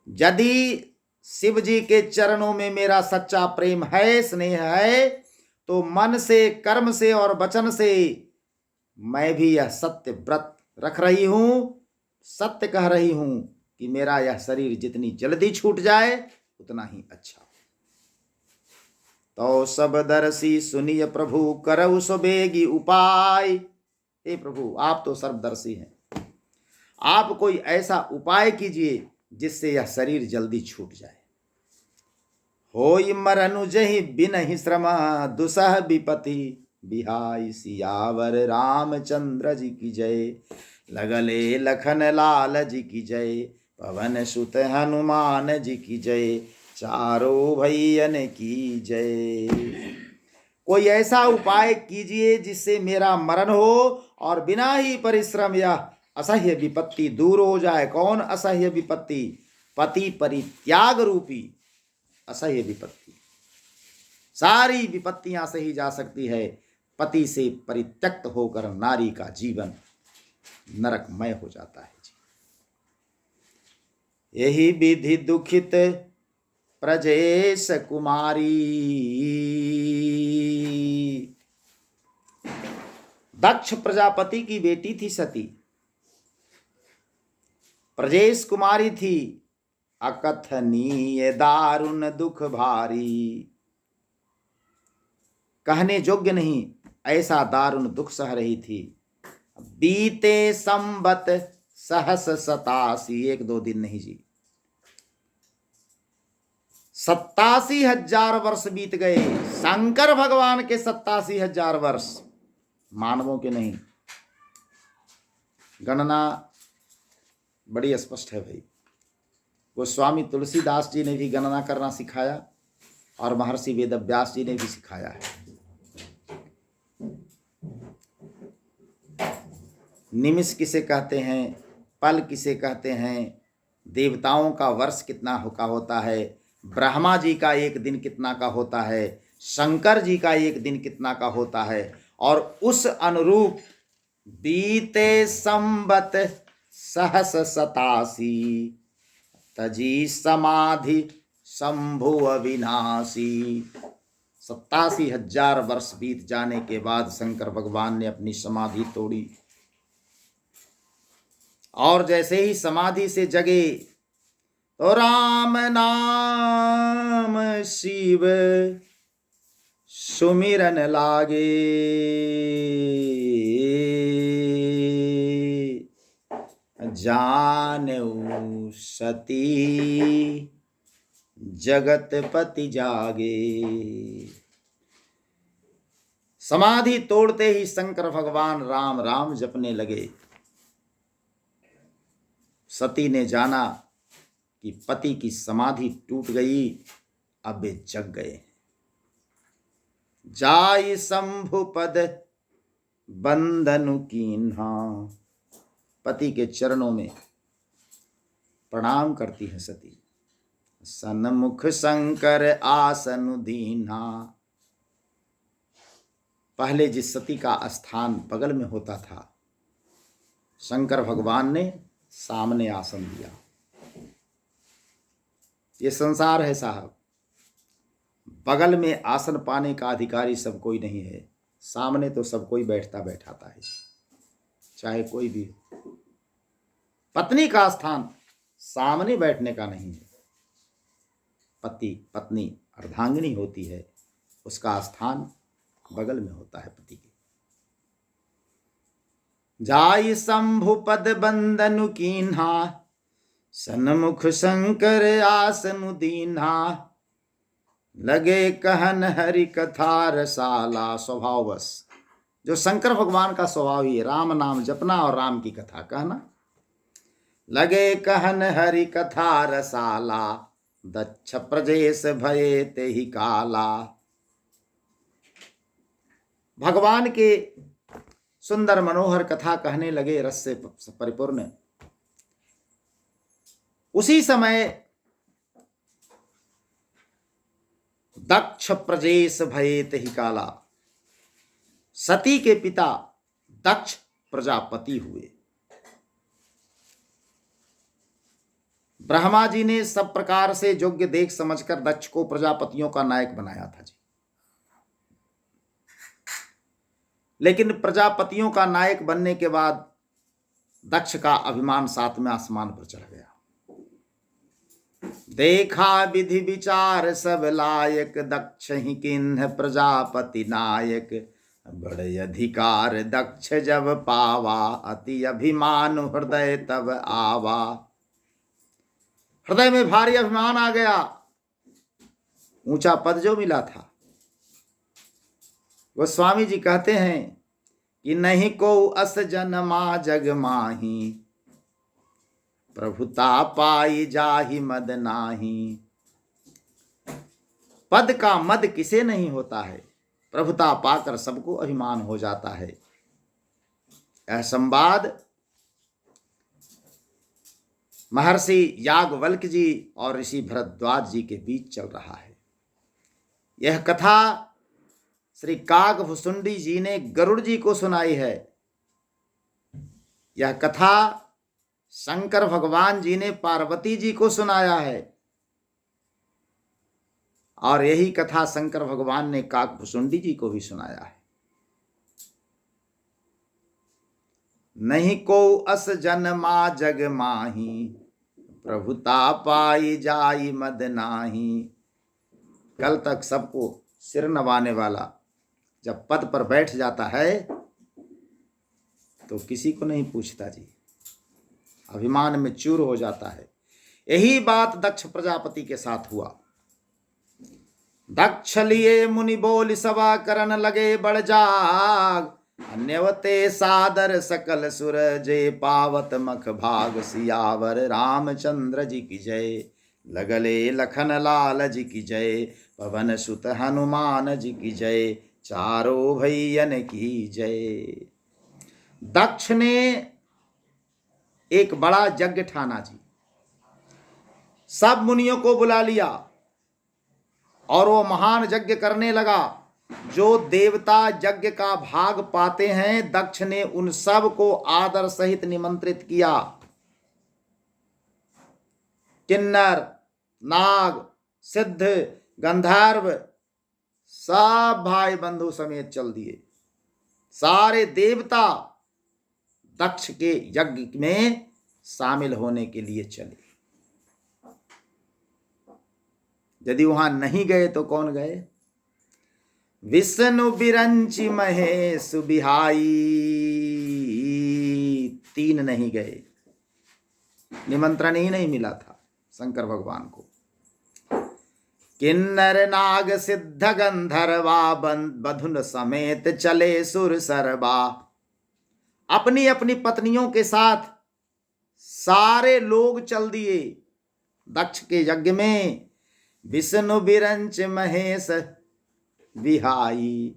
यदि शिव जी के चरणों में मेरा सच्चा प्रेम है, स्नेह है, तो मन से, कर्म से और वचन से मैं भी यह सत्य व्रत रख रही हूं, सत्य कह रही हूं कि मेरा यह शरीर जितनी जल्दी छूट जाए उतना ही अच्छा। तो सब दर्शी सुनिय प्रभु करऊ सो बेगी उपाय। हे प्रभु, आप तो सर्वदर्शी हैं, आप कोई ऐसा उपाय कीजिए जिससे यह शरीर जल्दी छूट जाए। होई मरनु जहि बिनहि श्रम दुसह विपति बिहाई सियावर रामचंद्र जी की जय। लगले लखन लाल जी की जय, पवन सुत हनुमान जी की जय, चारों भैयन की जय। कोई ऐसा उपाय कीजिए जिससे मेरा मरण हो और बिना ही परिश्रम यह असह्य विपत्ति दूर हो जाए। कौन असह्य विपत्ति? पति परित्याग रूपी असह्य विपत्ति। सारी विपत्तियां सही जा सकती है, पति से परित्यक्त होकर नारी का जीवन नरकमय हो जाता है जी। यही विधि दुखित प्रजेश कुमारी। दक्ष प्रजापति की बेटी थी सती, प्रजेश कुमारी थी। अकथनीय दारुण दुख भारी, कहने योग्य नहीं ऐसा दारुण दुख सह रही थी। बीते संबत सहस 87, 1-2 दिन नहीं जी, 87,000 वर्ष बीत गए। शंकर भगवान के 87,000 वर्ष, मानवों के नहीं। गणना बड़ी स्पष्ट है भाई। गोस्वामी तुलसीदास जी ने भी गणना करना सिखाया और महर्षि वेदव्यास जी ने भी सिखाया है। निमिष किसे कहते हैं, पल किसे कहते हैं, देवताओं का वर्ष कितना का होता है, ब्रह्मा जी का एक दिन कितना का होता है, शंकर जी का एक दिन कितना का होता है, और उस अनुरूप बीते संबत सहस 87 तजी समाधि शंभु अविनाशी। 87,000 वर्ष बीत जाने के बाद शंकर भगवान ने अपनी समाधि तोड़ी, और जैसे ही समाधि से जगे तो राम नाम शिव सुमिरन लागे। जानऊ सती जगतपति जागे। समाधि तोड़ते ही शंकर भगवान राम राम जपने लगे। सती ने जाना कि पति की समाधि टूट गई, अब वे जग गए। जाय शंभु पद बंधनु कीन्हा, पति के चरणों में प्रणाम करती है सती। सन्मुख शंकर आसन दीन्हा, पहले जिस सती का स्थान बगल में होता था, शंकर भगवान ने सामने आसन दिया। ये संसार है साहब, बगल में आसन पाने का अधिकारी सब कोई नहीं है। सामने तो सब कोई बैठता बैठाता है, चाहे कोई भी हो। पत्नी का स्थान सामने बैठने का नहीं है। पति पत्नी अर्धांगिनी होती है, उसका स्थान बगल में होता है पति के। जाय शंभु पद बंधनु कीन्हा, सन्मुख शंकर आसन दीन्हा। लगे कहन हरि कथा रसाला, स्वभाववश जो शंकर भगवान का स्वभाव ही है, राम नाम जपना और राम की कथा कहना। लगे कहन हरि कथा रसाला, दक्ष प्रजेश भये तेहि काला। भगवान के सुंदर मनोहर कथा कहने लगे, रस से परिपूर्ण। उसी समय दक्ष प्रजेश भये तेहि काला, सती के पिता दक्ष प्रजापति हुए। ब्रह्मा जी ने सब प्रकार से योग्य देख समझकर दक्ष को प्रजापतियों का नायक बनाया था जी। लेकिन प्रजापतियों का नायक बनने के बाद दक्ष का अभिमान 7वें आसमान पर चढ़ गया। देखा विधि विचार सब लायक, दक्ष ही किन्ह प्रजापति नायक। बड़े अधिकार दक्ष जब पावा, अति अभिमान हृदय तब आवा। हृदय में भारी अभिमान आ गया, ऊंचा पद जो मिला था। गोस्वामी जी कहते हैं कि नहीं को अस जनमा जग माही, प्रभुता पाई जाहि मद नाही। पद का मद किसे नहीं होता है, प्रभुता पाकर सबको अभिमान हो जाता है। यह संवाद महर्षि याज्ञवल्क्य जी और ऋषि भरद्वाज जी के बीच चल रहा है। यह कथा श्री काकभुसुंडी जी ने गरुड़ जी को सुनाई है। यह कथा शंकर भगवान जी ने पार्वती जी को सुनाया है, और यही कथा शंकर भगवान ने काकभुसुंडी जी को भी सुनाया है। नहीं को अस जनमा जग माही, प्रभुता पाई जाई मद नाही। कल तक सबको सिर नवाने वाला जब पद पर बैठ जाता है तो किसी को नहीं पूछता जी, अभिमान में चूर हो जाता है। यही बात दक्ष प्रजापति के साथ हुआ। दक्ष लिए मुनि बोल सभा करन लगे बड़ जाग, अन्यवते सादर सकल सुर जय पावत मख भाग। सियावर रामचंद्र जी की जय, लगले लखन लाल जी की जय। पवन सुत हनुमान जी की जय, चारों भैयन की जय। दक्ष ने एक बड़ा यज्ञ ठाना जी, सब मुनियों को बुला लिया और वो महान यज्ञ करने लगा। जो देवता यज्ञ का भाग पाते हैं, दक्ष ने उन सब को आदर सहित निमंत्रित किया। किन्नर, नाग, सिद्ध, गंधर्व सब भाई बंधु समेत चल दिए। सारे देवता दक्ष के यज्ञ में शामिल होने के लिए चले। यदि वहां नहीं गए तो कौन गए? विष्णु बिरंची महेश बिहाई, तीन नहीं गए। निमंत्रण ही नहीं मिला था शंकर भगवान को। किन्नर नाग सिद्ध गंधर्वा, बधुन समेत चले सुर सरबा। अपनी अपनी पत्नियों के साथ सारे लोग चल दिए दक्ष के यज्ञ में। विष्णु बिरंच महेश विहाई,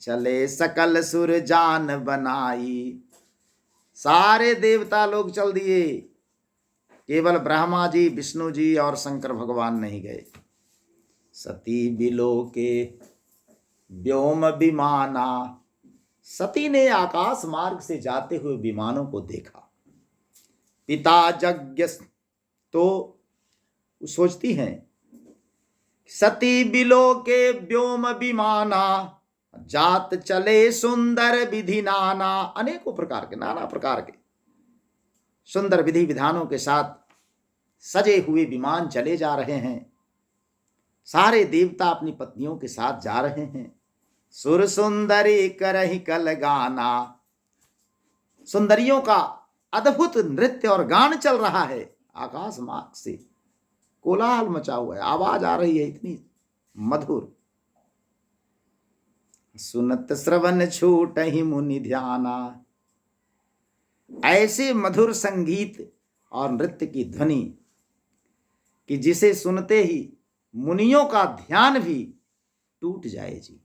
चले सकल सुर जान बनाई। सारे देवता लोग चल दिए, केवल ब्रह्मा जी, विष्णु जी और शंकर भगवान नहीं गए। सती बिलो के व्योम विमाना, सती ने आकाश मार्ग से जाते हुए विमानों को देखा। पिता यज्ञ, तो सोचती हैं सती बिलो के व्योम विमाना, जात चले सुंदर विधि नाना। अनेकों प्रकार के, नाना प्रकार के सुंदर विधि विधानों के साथ सजे हुए विमान चले जा रहे हैं। सारे देवता अपनी पत्नियों के साथ जा रहे हैं। सुर सुंदरी करहि कल गाना, सुंदरियों का अद्भुत नृत्य और गान चल रहा है। आकाश मार्ग से कोलाहल मचा हुआ है, आवाज आ रही है इतनी मधुर। सुनत श्रवण छूट ही मुनि ध्याना, ऐसे मधुर संगीत और नृत्य की ध्वनि कि जिसे सुनते ही मुनियों का ध्यान भी टूट जाए जी।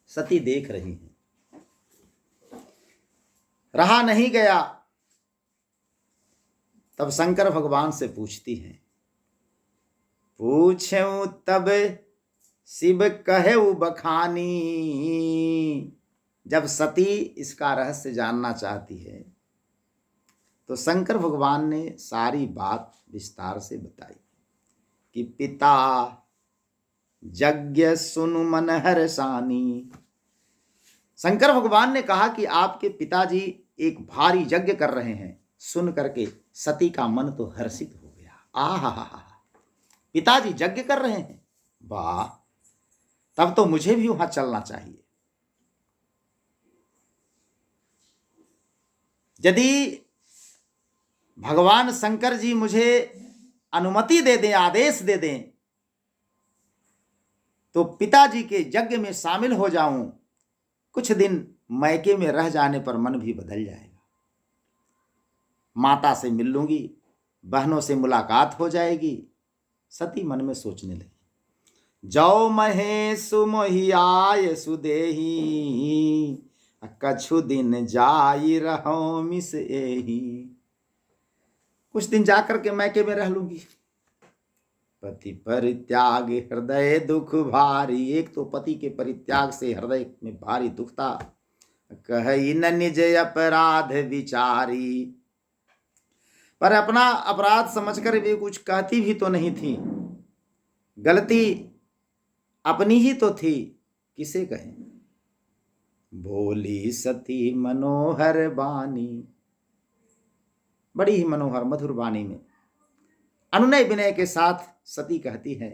सती देख रही हैं, रहा नहीं गया। तब शंकर भगवान से पूछती हैं, पूछूं तब शिव कहेऊ बखानी। जब सती इसका रहस्य जानना चाहती है तो शंकर भगवान ने सारी बात विस्तार से बताई कि पिता यज्ञ सुनु मन हर्षानी। शंकर भगवान ने कहा कि आपके पिताजी एक भारी यज्ञ कर रहे हैं। सुन करके सती का मन तो हर्षित हो गया। आहा, पिताजी यज्ञ कर रहे हैं, वाह, तब तो मुझे भी वहां चलना चाहिए। यदि भगवान शंकर जी मुझे अनुमति दे दें, आदेश दे दें, तो पिताजी के यज्ञ में शामिल हो जाऊं। कुछ दिन मैके में रह जाने पर मन भी बदल जाएगा, माता से मिल लूंगी, बहनों से मुलाकात हो जाएगी। सती मन में सोचने लगी, जौ महेशु मोहि आय सुदेही, कछु दिन जाई रहो मिस एही। कुछ दिन जाकर के मैके में रह लूंगी। पति परित्याग हृदय दुख भारी, एक तो पति के परित्याग से हृदय में भारी दुख था। कहि न निज अपराध विचारी, पर अपना अपराध समझकर वे कुछ कहती भी तो नहीं थी, गलती अपनी ही तो थी, किसे कहें। बोली सती मनोहर बानी, बड़ी ही मनोहर मधुर वाणी में अनुनय विनय के साथ सती कहती है।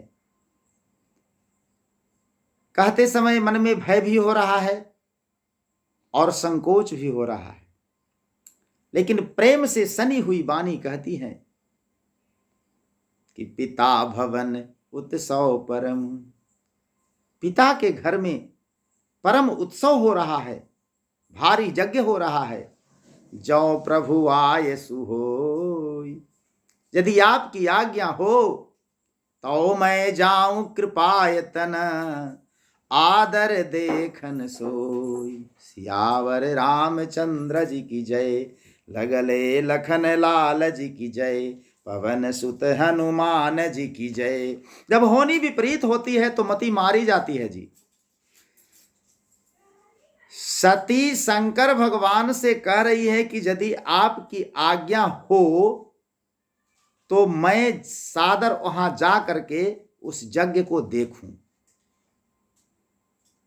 कहते समय मन में भय भी हो रहा है और संकोच भी हो रहा है, लेकिन प्रेम से सनी हुई वाणी कहती है कि पिता भवन उत्सव परम, पिता के घर में परम उत्सव हो रहा है, भारी यज्ञ हो रहा है। जौ प्रभु आय सुहोय, यदि आपकी आज्ञा हो तो मैं जाऊं कृपायतन, आदर देखन सोई। सियावर रामचंद्र जी की जय, लगले लखन लाल जी की जय, पवन सुत हनुमान जी की जय। जब होनी विपरीत होती है तो मति मारी जाती है जी। सती शंकर भगवान से कह रही है कि यदि आपकी आज्ञा हो तो मैं सादर वहां जा करके उस यज्ञ को देखूं।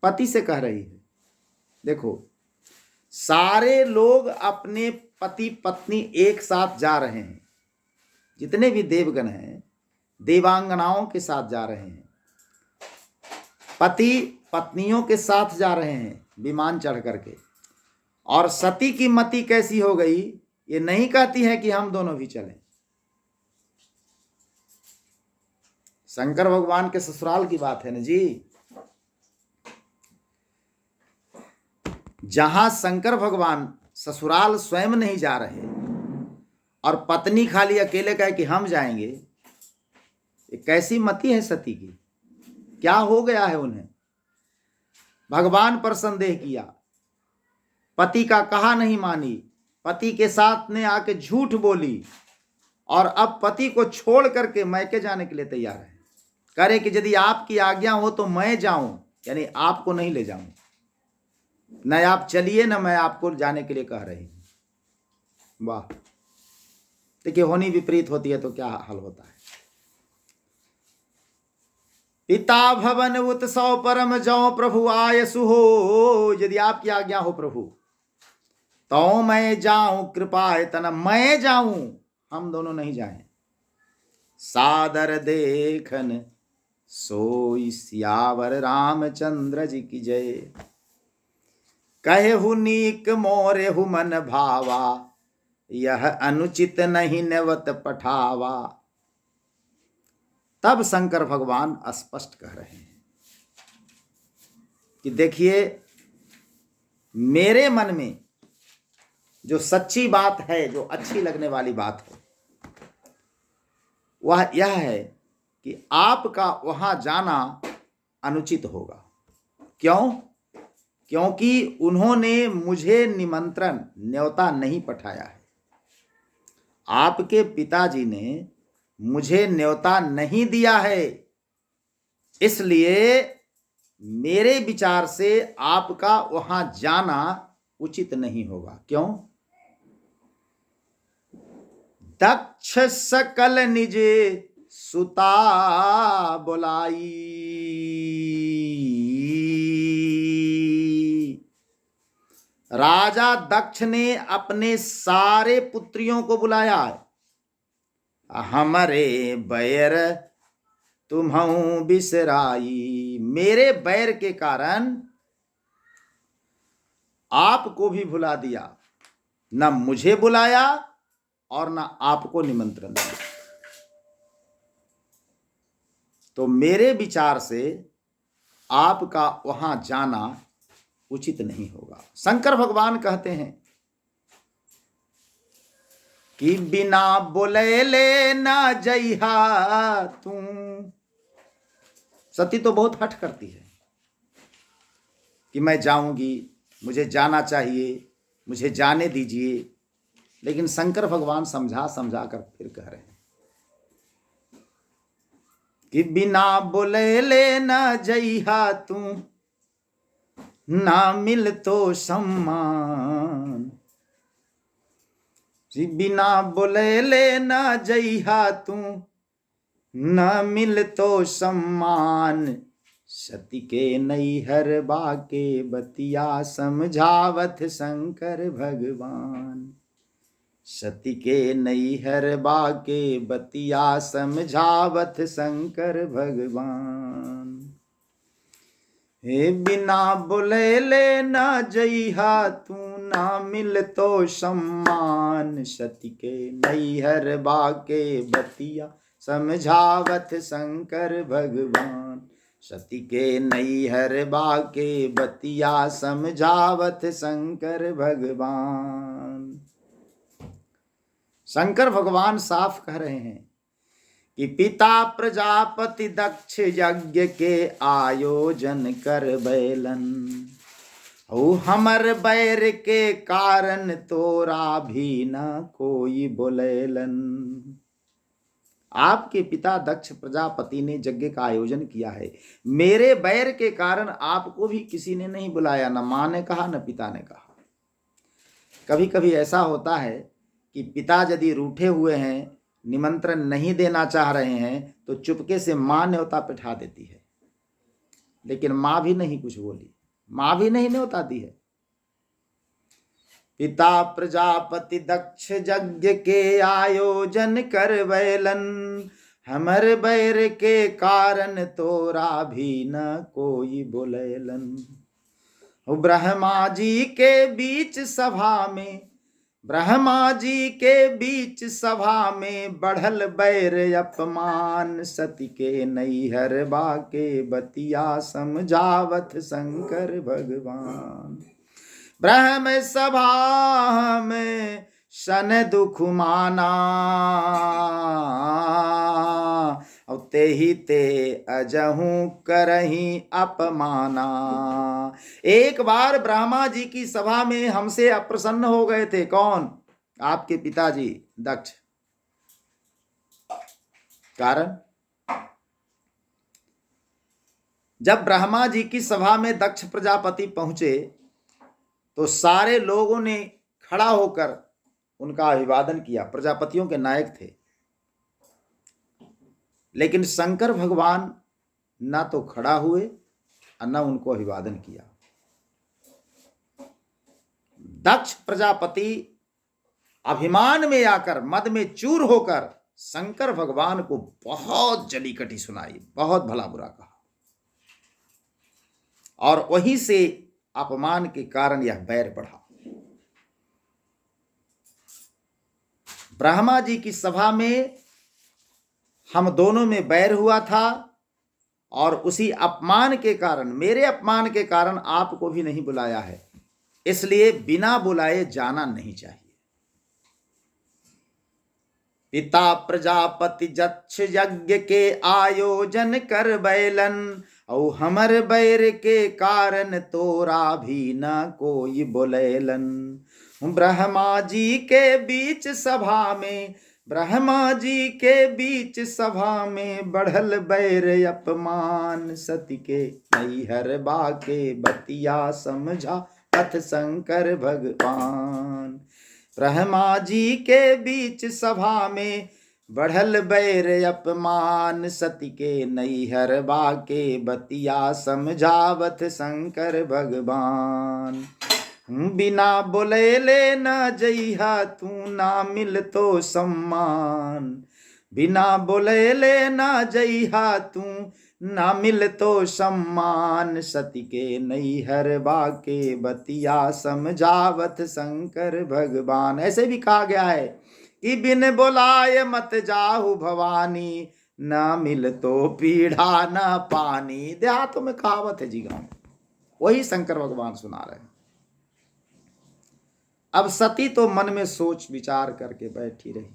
पति से कह रही है। देखो, सारे लोग अपने पति पत्नी एक साथ जा रहे हैं, जितने भी देवगण हैं देवांगनाओं के साथ जा रहे हैं, पति पत्नियों के साथ जा रहे हैं विमान चढ़ करके। और सती की मति कैसी हो गई, ये नहीं कहती है कि हम दोनों भी चलें। शंकर भगवान के ससुराल की बात है ना जी, जहां शंकर भगवान ससुराल स्वयं नहीं जा रहे और पत्नी खाली अकेले कहे कि हम जाएंगे, ये कैसी मति है सती की? क्या हो गया है उन्हें? भगवान पर संदेह किया, पति का कहा नहीं मानी, पति के साथ ने आके झूठ बोली और अब पति को छोड़ करके मैके जाने के लिए तैयार है। कह रहे कि यदि आपकी आज्ञा हो तो मैं जाऊं, यानी आपको नहीं ले जाऊं, न आप चलिए न मैं आपको जाने के लिए कह रही हूं। वाह, देखिए होनी विपरीत होती है तो क्या हाल होता है। पिता भवन उत्सव परम जौ प्रभु आय सुहो, यदि आपकी आज्ञा हो प्रभु तो मैं जाऊं कृपायतन, मैं जाऊं, हम दोनों नहीं जाएं। सादर देखन सोई, सियावर रामचंद्र जी की जय। कहे नीक मोरे हु मन भावा, यह अनुचित नहीं नेवत पठावा। तब शंकर भगवान स्पष्ट कह रहे हैं कि देखिए, मेरे मन में जो सच्ची बात है, जो अच्छी लगने वाली बात है, वह यह है कि आपका वहां जाना अनुचित होगा। क्यों? क्योंकि उन्होंने मुझे निमंत्रण न्योता नहीं पठाया है। आपके पिताजी ने मुझे न्योता नहीं दिया है, इसलिए मेरे विचार से आपका वहां जाना उचित नहीं होगा। क्यों? दक्ष सकल निज सुता बोलाई, राजा दक्ष ने अपने सारे पुत्रियों को बुलाया हमरे बैर तुम्हऊ बिसराई। मेरे बैर के कारण आपको भी भुला दिया, न मुझे बुलाया और न आपको निमंत्रण दिया। तो मेरे विचार से आपका वहां जाना उचित नहीं होगा। शंकर भगवान कहते हैं कि बिना बोले ना जइहा तू। सती तो बहुत हठ करती है कि मैं जाऊंगी, मुझे जाना चाहिए, मुझे जाने दीजिए, लेकिन शंकर भगवान समझा समझा कर फिर कह रहे हैं कि बिना बोले ना जइहा तू, ना मिल तो सम्मान। बिना बोले ना जइहा तू, न मिल तो सम्मान। सती के नैहर बाके बतिया समझावत शंकर भगवान। सती के नैहर बाके बतिया समझावत शंकर भगवान। हे बिना बोले ना जइहा तू, ना मिल तो सम्मान। सती के नैहर बाके बतिया समझावत शंकर भगवान। सती के नैहर बाके बतिया समझावत शंकर भगवान। शंकर भगवान साफ कह रहे हैं कि पिता प्रजापति दक्ष यज्ञ के आयोजन कर बैलन। ओ हमर बैर के कारण तोरा भी न कोई बोलेलन। आपके पिता दक्ष प्रजापति ने यज्ञ का आयोजन किया है, मेरे बैर के कारण आपको भी किसी ने नहीं बुलाया, न मां ने कहा न पिता ने कहा। कभी कभी ऐसा होता है कि पिता यदि रूठे हुए हैं, निमंत्रण नहीं देना चाह रहे हैं, तो चुपके से मां न्योता पिठा देती है, लेकिन मां भी नहीं कुछ बोली, मां भी नहीं न्योता दी है। पिता प्रजापति दक्ष यज्ञ के आयोजन कर बैलन। हमर बैर के कारण तोरा भी न कोई बोलेलन। ब्रह्मा जी के बीच सभा में, ब्रह्मा जी के बीच सभा में बढ़ल बैर अपमान। सती के नैहर बाके बतिया समझावत शंकर भगवान। ब्रह्म सभा में सन दुख माना, ते ही ते अजहू करही अपमाना। एक बार ब्रह्मा जी की सभा में हमसे अप्रसन्न हो गए थे। कौन? आपके पिताजी दक्ष। कारण, जब ब्रह्मा जी की सभा में दक्ष प्रजापति पहुंचे तो सारे लोगों ने खड़ा होकर उनका अभिवादन किया। प्रजापतियों के नायक थे, लेकिन शंकर भगवान ना तो खड़ा हुए और न उनको अभिवादन किया। दक्ष प्रजापति अभिमान में आकर, मद में चूर होकर शंकर भगवान को बहुत जली कटी सुनाई, बहुत भला बुरा कहा, और वहीं से अपमान के कारण यह बैर बढ़ा। ब्रह्मा जी की सभा में हम दोनों में बैर हुआ था, और उसी अपमान के कारण, मेरे अपमान के कारण आपको भी नहीं बुलाया है, इसलिए बिना बुलाए जाना नहीं चाहिए। पिता प्रजापति दक्ष यज्ञ के आयोजन कर बैलन। औ हमर बैर के कारण तोरा भी न कोई बोलेलन। ब्रह्मा जी के बीच सभा में, ब्रह्मा जी के बीच सभा में बढ़ल बैर अपमान। सती के नैहर बाके बतिया समझा पथ शंकर भगवान। ब्रह्मा जी के बीच सभा में बढ़ल बैर अपमान। सती के नैहर बाके बतिया समझावत शंकर भगवान। बिना बोले न जइहा तू, ना मिल तो सम्मान। बिना बोले ले ना जइहा तू, ना मिल तो सम्मान, सती के नैहर बाके बतिया समझावत शंकर भगवान। ऐसे भी कहा गया है कि बिन बुलाए मत जाहु भवानी, ना मिल तो पीढ़ा ना पानी। देहातों में कहावत है जी, गांव वही शंकर भगवान सुना रहे हैं। अब सती तो मन में सोच विचार करके बैठी रही।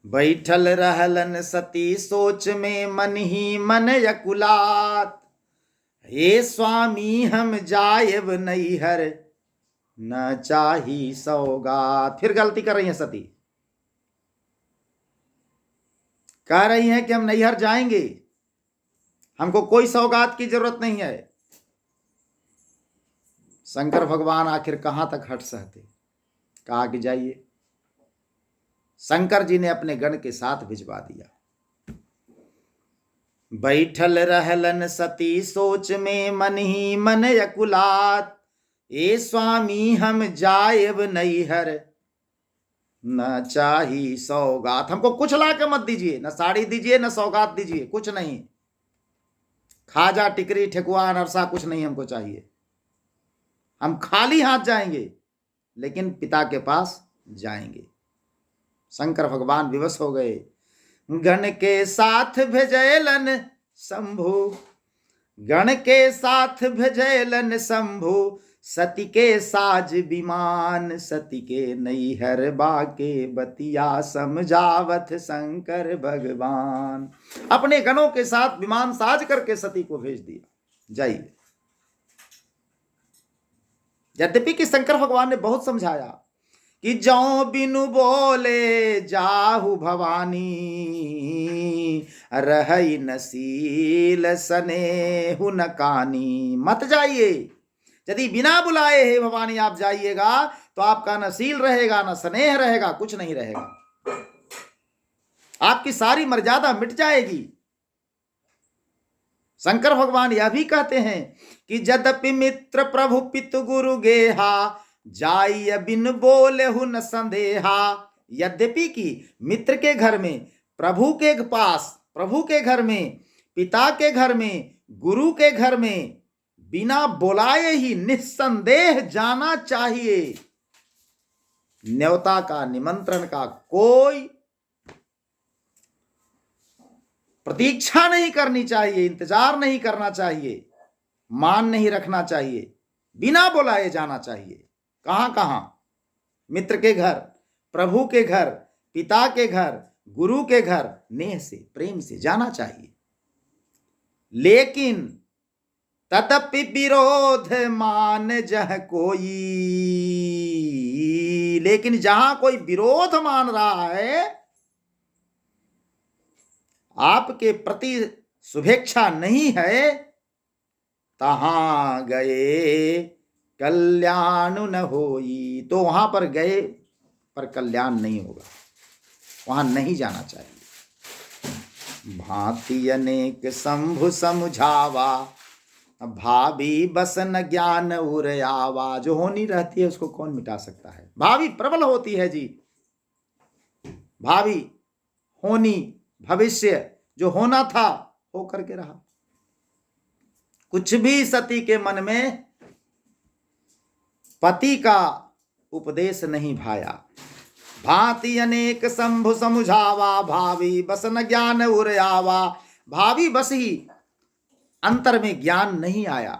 बैठल रहलन सती सोच में, मन ही मन यकुलात, हे स्वामी हम जायब नैहर, न चाही सौगात। फिर गलती कर रही है सती, कह रही हैं कि हम नैहर जाएंगे, हमको कोई सौगात की जरूरत नहीं है। शंकर भगवान आखिर कहां तक हट सहते, कहा कि जाइए। शंकर जी ने अपने गण के साथ भिजवा दिया। बैठल रहलन सती सोच में, मन ही मन यकुलात, ए स्वामी हम जायब नैहर, न चाही सौगात। हमको कुछ ला के मत दीजिए, न साड़ी दीजिए न सौगात दीजिए, कुछ नहीं। खाजा टिकरी ठेकुआ अनरसा कुछ नहीं हमको चाहिए। हम खाली हाथ जाएंगे, लेकिन पिता के पास जाएंगे। शंकर भगवान विवश हो गए। गण के साथ भेजैलन शंभु, गण के साथ भेजैलन शंभु, सती के साज विमान, सती के नैहर बाके बतिया समझावत शंकर भगवान। अपने गणों के साथ विमान साज करके सती को भेज दिया, जाइए। यद्यपि कि शंकर भगवान ने बहुत समझाया कि जौ बिनु बोले जाहु भवानी, रहई नसील सनेहु न कानी। मत जाइए, यदि बिना बुलाए हे भवानी आप जाइएगा तो आपका न सील रहेगा न स्नेह रहेगा, कुछ नहीं रहेगा, आपकी सारी मर्यादा मिट जाएगी। शंकर भगवान यह भी कहते हैं कि यद्यपि मित्र प्रभु पितु गुरु गेहा, जाइय बिन बोले हु न संदेहा। यद्यपि कि मित्र के घर में, प्रभु के पास, प्रभु के घर में, पिता के घर में, गुरु के घर में बिना बुलाए ही निस्संदेह जाना चाहिए। न्योता का, निमंत्रण का कोई प्रतीक्षा नहीं करनी चाहिए, इंतजार नहीं करना चाहिए, मान नहीं रखना चाहिए, बिना बुलाए जाना चाहिए। कहां कहां? मित्र के घर, प्रभु के घर, पिता के घर, गुरु के घर, नेह से, प्रेम से जाना चाहिए। लेकिन तदपि विरोध मान जह कोई, लेकिन जहां कोई विरोध मान रहा है, आपके प्रति शुभेच्छा नहीं है, तहां गए कल्याण न होई। तो वहां पर गए पर कल्याण नहीं होगा, वहां नहीं जाना चाहिए। भांति अनेक शंभु समझावा, भाभी बस न ज्ञान उर आवा। जो होनी रहती है उसको कौन मिटा सकता है? भावी प्रबल होती है जी, भावी, होनी, भविष्य, जो होना था हो करके रहा। कुछ भी सती के मन में पति का उपदेश नहीं भाया। भांति अनेक शंभु समझावा, भावी बस न ज्ञान उर आवा। भावी बस ही अंतर में ज्ञान नहीं आया।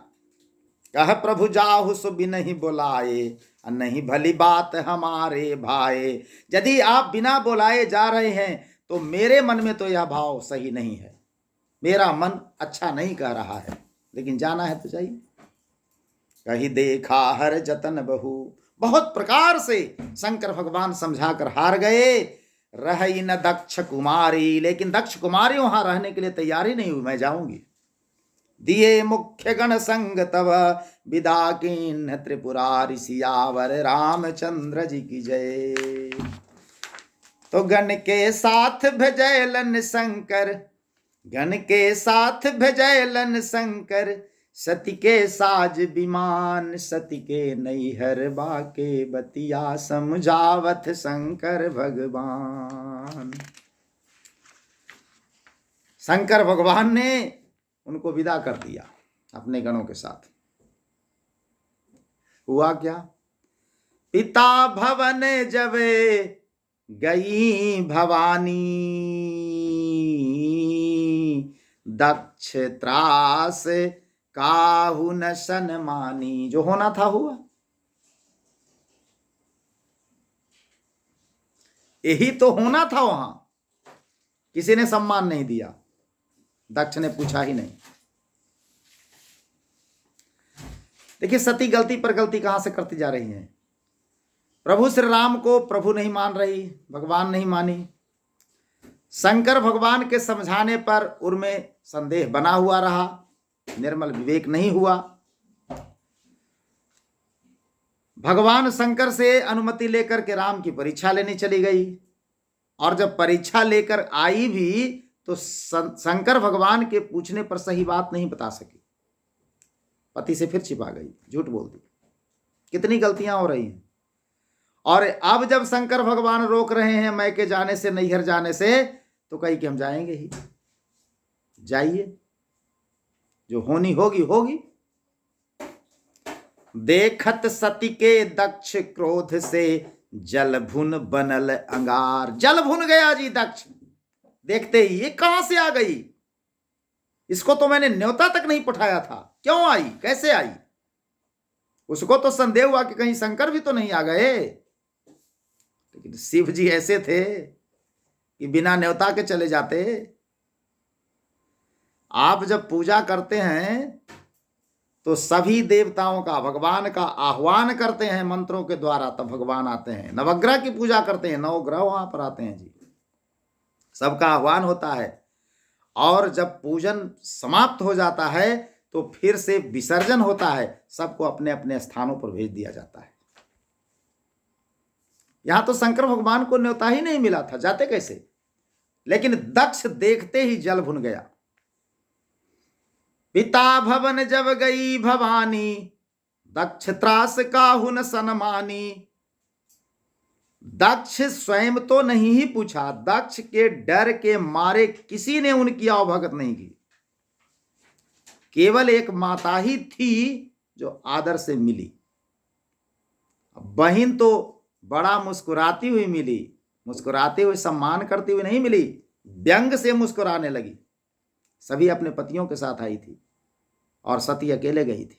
कह प्रभु जाहु सो बिनहि बुलाए, नहीं भली बात हमारे भाए। यदि आप बिना बुलाए जा रहे हैं तो मेरे मन में तो यह भाव सही नहीं है, मेरा मन अच्छा नहीं कह रहा है, लेकिन जाना है तो जाइए। कही देखा हर जतन बहु, बहुत प्रकार से शंकर भगवान समझाकर हार गए। रही न दक्ष कुमारी, लेकिन दक्ष कुमारी वहां रहने के लिए तैयारी नहीं हुई, मैं जाऊंगी। दिए मुख्य गण संग तब, विदा कीन त्रिपुरारी, सियावर रामचंद्र जी की जय। तो गण के साथ भेजैलन शंकर, गण के साथ भेजैलन शंकर, सती के साज विमान, सती के नैहर बाके बतिया, समझावत शंकर भगवान। शंकर भगवान ने उनको विदा कर दिया अपने गणों के साथ। हुआ क्या? पिता भवन जब गई भवानी, दक्ष त्रास काहू न सन्मानी। जो होना था हुआ। यही तो होना था वहां। किसी ने सम्मान नहीं दिया, दक्ष ने पूछा ही नहीं। देखिए सती गलती पर गलती कहां से करती जा रही है। प्रभु श्री राम को प्रभु नहीं मान रही, भगवान नहीं मानी। शंकर भगवान के समझाने पर उनमें संदेह बना हुआ रहा, निर्मल विवेक नहीं हुआ। भगवान शंकर से अनुमति लेकर के राम की परीक्षा लेने चली गई, और जब परीक्षा लेकर आई भी तो शंकर भगवान के पूछने पर सही बात नहीं बता सकी। पति से फिर छिपा गई, झूठ बोल दी। कितनी गलतियां हो रही हैं। और अब जब शंकर भगवान रोक रहे हैं मैके जाने से, नैहर जाने से, तो कही कि हम जाएंगे ही। जाइए, जो होनी होगी होगी। देखत सती के दक्ष क्रोध से, जल भुन बनल अंगार। जल भुन गया जी दक्ष, देखते ही ये कहां से आ गई, इसको तो मैंने न्योता तक नहीं पठाया था, क्यों आई, कैसे आई। उसको तो संदेह हुआ कि कहीं शंकर भी तो नहीं आ गए। लेकिन शिव जी ऐसे थे कि बिना न्योता के चले जाते। आप जब पूजा करते हैं तो सभी देवताओं का, भगवान का आह्वान करते हैं मंत्रों के द्वारा, तब भगवान आते हैं। नवग्रह की पूजा करते हैं, 9 ग्रह वहां पर आते हैं जी, सबका आह्वान होता है। और जब पूजन समाप्त हो जाता है तो फिर से विसर्जन होता है, सबको अपने अपने स्थानों पर भेज दिया जाता है। यहां तो शंकर भगवान को न्योता ही नहीं मिला था, जाते कैसे। लेकिन दक्ष देखते ही जल भुन गया। पिता भवन जब गई भवानी, दक्ष त्रास काहू न सन्मानी। दक्ष स्वयं तो नहीं ही पूछा, दक्ष के डर के मारे किसी ने उनकी अवभगत नहीं की। केवल एक माता ही थी जो आदर से मिली। बहन तो बड़ा मुस्कुराती हुई मिली, मुस्कुराते हुए सम्मान करती हुई नहीं मिली, व्यंग से मुस्कुराने लगी। सभी अपने पतियों के साथ आई थी और सती अकेले गई थी।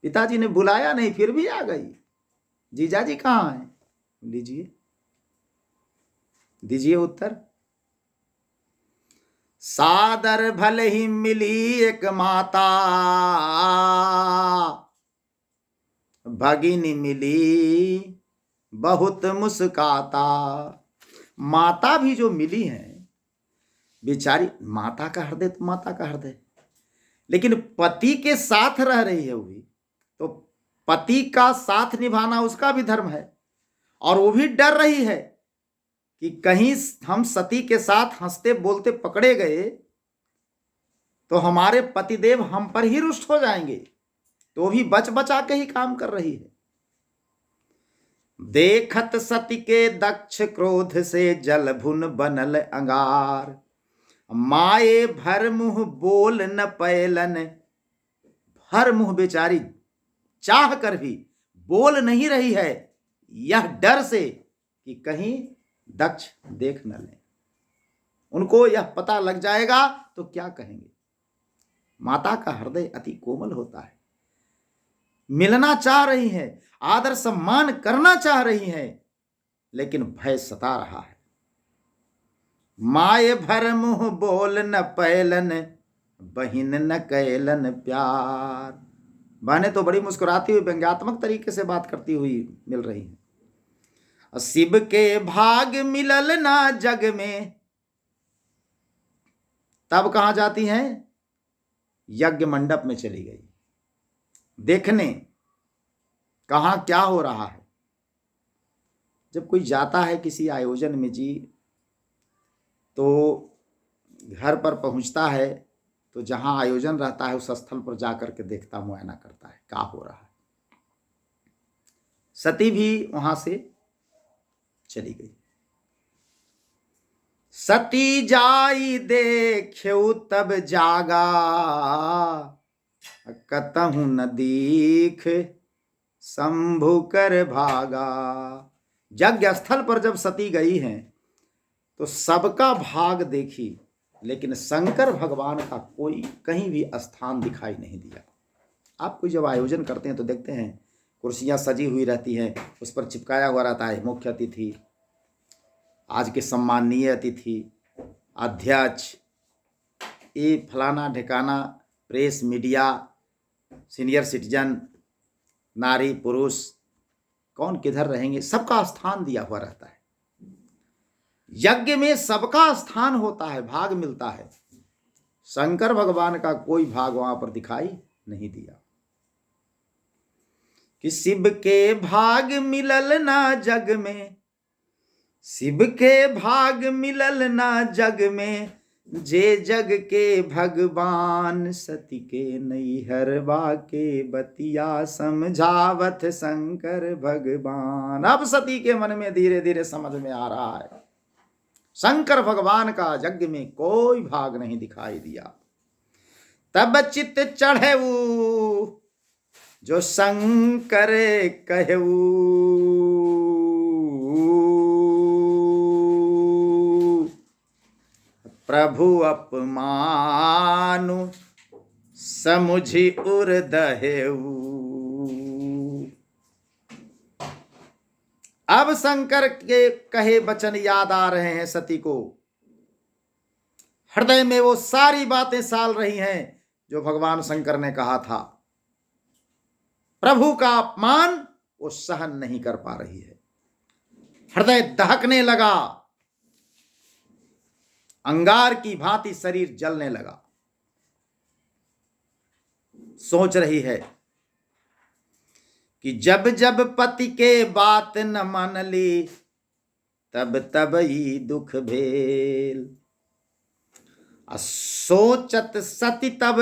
पिताजी ने बुलाया नहीं, फिर भी आ गई। जीजाजी कहाँ हैं? लीजिए, दीजिए उत्तर। सादर भले ही मिली एक माता, भगिनी मिली बहुत मुस्काता। माता भी जो मिली है बेचारी, माता का हृदय तो माता का हृदय, लेकिन पति के साथ रह रही है वो भी, तो पति का साथ निभाना उसका भी धर्म है। और वो भी डर रही है कि कहीं हम सती के साथ हंसते बोलते पकड़े गए तो हमारे पतिदेव हम पर ही रुष्ट हो जाएंगे, तो भी बच बचा के ही काम कर रही है। देखत सती के दक्ष क्रोध से, जल भुन बनल अंगार। माए भर मुंह बोल न पैलन, भर मुंह बेचारी चाह कर भी बोल नहीं रही है, यह डर से कि कहीं दक्ष देख न ले। उनको यह पता लग जाएगा तो क्या कहेंगे। माता का हृदय अति कोमल होता है, मिलना चाह रही है, आदर सम्मान करना चाह रही है, लेकिन भय सता रहा है। माए भर मुंह बोल न पैलन, बहिन न कैलन प्यार। बहने तो बड़ी मुस्कुराती हुई व्यंग्यात्मक तरीके से बात करती हुई मिल रही है। शिव के भाग मिलल ना जग में, तब कहां जाती हैं? यज्ञ मंडप में चली गई देखने कहां क्या हो रहा है। जब कोई जाता है किसी आयोजन में जी, तो घर पर पहुंचता है तो जहां आयोजन रहता है उस स्थल पर जाकर के देखता, मुआयना करता है क्या हो रहा है। सती भी वहां से चली गई। सती जाई देख्यऊ तब जागा, कतहु न दीख शंभु कर भागा। यज्ञ स्थल पर जब सती गई हैं तो सबका भाग देखी, लेकिन शंकर भगवान का कोई कहीं भी स्थान दिखाई नहीं दिया। आप कोई जब आयोजन करते हैं तो देखते हैं कुर्सियां सजी हुई रहती हैं, उस पर चिपकाया हुआ रहता है मुख्य अतिथि, आज के सम्माननीय अतिथि, अध्यक्ष, ये फलाना ढिकाना, प्रेस, मीडिया, सीनियर सिटीजन, नारी पुरुष, कौन किधर रहेंगे, सबका स्थान दिया हुआ रहता है। यज्ञ में सबका स्थान होता है, भाग मिलता है। शंकर भगवान का कोई भाग वहां पर दिखाई नहीं दिया कि शिव के भाग मिलल ना जग में, शिव के भाग मिलल ना जग में, जे जग के भगवान, सती के नैहरवा के बतिया समझावत शंकर भगवान। अब सती के मन में धीरे धीरे समझ में आ रहा है शंकर भगवान का यज्ञ में कोई भाग नहीं दिखाई दिया। तब चित्त चढ़ेऊ जो शंकर कहेऊ, प्रभु अपमानु समुझी उर्दहेऊ। अब शंकर के कहे वचन याद आ रहे हैं सती को। हृदय में वो सारी बातें साल रही हैं जो भगवान शंकर ने कहा था। प्रभु का अपमान वो सहन नहीं कर पा रही है। हृदय दहकने लगा, अंगार की भांति शरीर जलने लगा। सोच रही है कि जब जब पति के बात न मान ली, तब तब ही दुख भेल। सोचत सती तब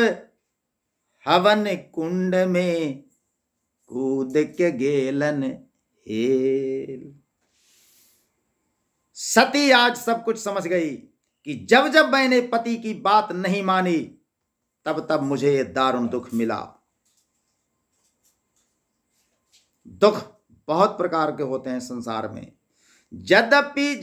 हवन कुंड में, कूद के गेलन हेल। सती आज सब कुछ समझ गई कि जब जब मैंने पति की बात नहीं मानी, तब तब मुझे ये दारुण दुख मिला। दुख बहुत प्रकार के होते हैं संसार में। यद्यपि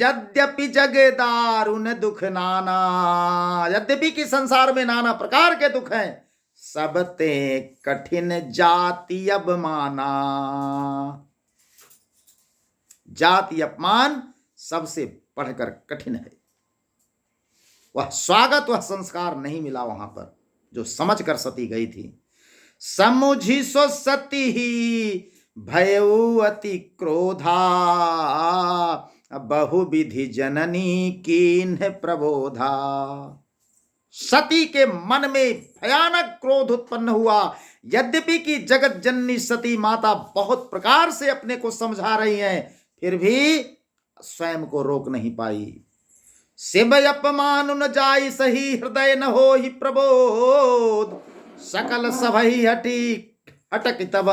जग दारुण दुख नाना, यद्यपि कि संसार में नाना प्रकार के दुख हैं, सब ते कठिन जाति अब माना। जाति अपमान सबसे बढ़कर कठिन है। वह स्वागत, वह संस्कार नहीं मिला वहां पर जो समझ कर सती गई थी। समुझी सो सती ही भयऊ अति क्रोधा, बहुविधि जननी कीन्ह प्रबोधा। सती के मन में भयानक क्रोध उत्पन्न हुआ। यद्यपि कि जगत जननी सती माता बहुत प्रकार से अपने को समझा रही हैं, फिर भी स्वयं को रोक नहीं पाई। शिव अपमान न जाई सही, हृदय न हो ही प्रबोध। सकल सभई हटक तब,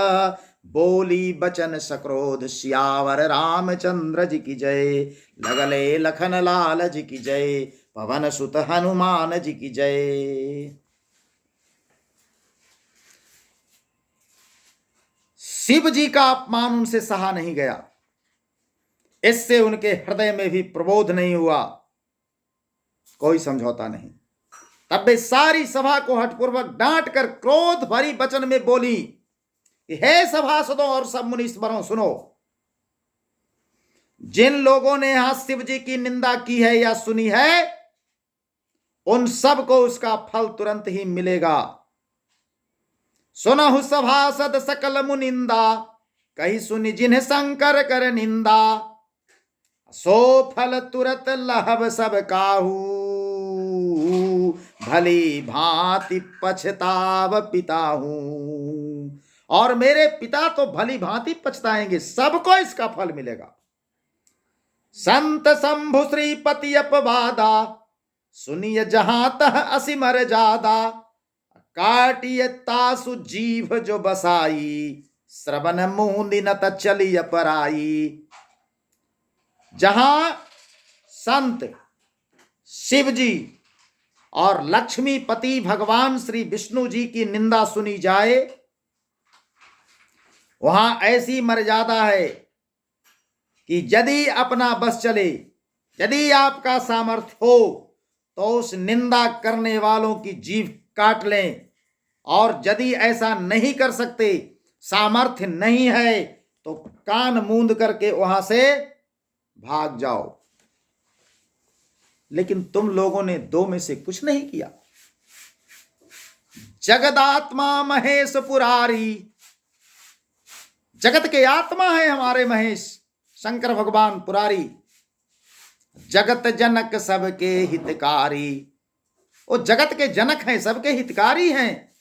बोली बचन सक्रोध। सियावर रामचंद्र जी की जय, लगले लखन लाल जी की जय, पवन सुत हनुमान जी की जय। शिव जी का अपमान उनसे सहा नहीं गया। इससे उनके हृदय में भी प्रबोध नहीं हुआ, कोई समझौता नहीं। तब वे सारी सभा को हठपूर्वक डांट कर क्रोध भरी वचन में बोली, हे सभासदों और सब मुनीश्वरों, सुनो। जिन लोगों ने यहां शिव जी की निंदा की है या सुनी है, उन सब को उसका फल तुरंत ही मिलेगा। सुनहु सभासद सकल मुनिंदा, कही सुनी जिन्हें शंकर कर निंदा। सो फल तुरत लहब सब काहू, भली भांति पछताव पिताहू। और मेरे पिता तो भली भांति पछताएंगे, सबको इसका फल मिलेगा। संत शंभु श्रीपति अपवादा, सुनिय जहां तह असिमर जादा। काटिय तासु जीभ जो बसाई, श्रवण मूंदी न चलिय पराई। जहां संत शिव जी और लक्ष्मीपति भगवान श्री विष्णु जी की निंदा सुनी जाए, वहां ऐसी मर्यादा है कि यदि अपना बस चले, यदि आपका सामर्थ्य हो, तो उस निंदा करने वालों की जीभ काट लें, और यदि ऐसा नहीं कर सकते, सामर्थ्य नहीं है, तो कान मूंद करके वहां से भाग जाओ। लेकिन तुम लोगों ने दो में से कुछ नहीं किया। जगदात्मा महेश पुरारी, जगत के आत्मा है हमारे महेश शंकर भगवान पुरारी। जगत जनक सबके हितकारी, वो जगत के जनक हैं, सबके हितकारी हैं।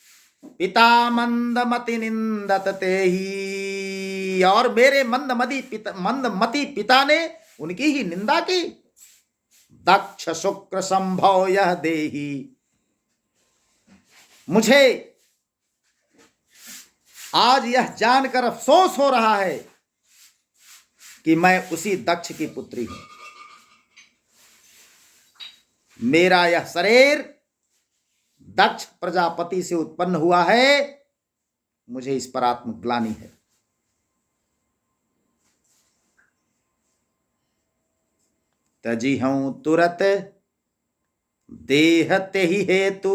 पिता मंदमति निंदत ते ही, और मेरे मंदमति पिता ने उनकी ही निंदा की। दक्ष शुक्र संभव यह देही, मुझे आज यह जानकर अफसोस हो रहा है कि मैं उसी दक्ष की पुत्री हूं। मेरा यह शरीर दक्ष प्रजापति से उत्पन्न हुआ है, मुझे इस पर आत्मग्लानि है। तजी हूं तुरत देह तेहि हेतु,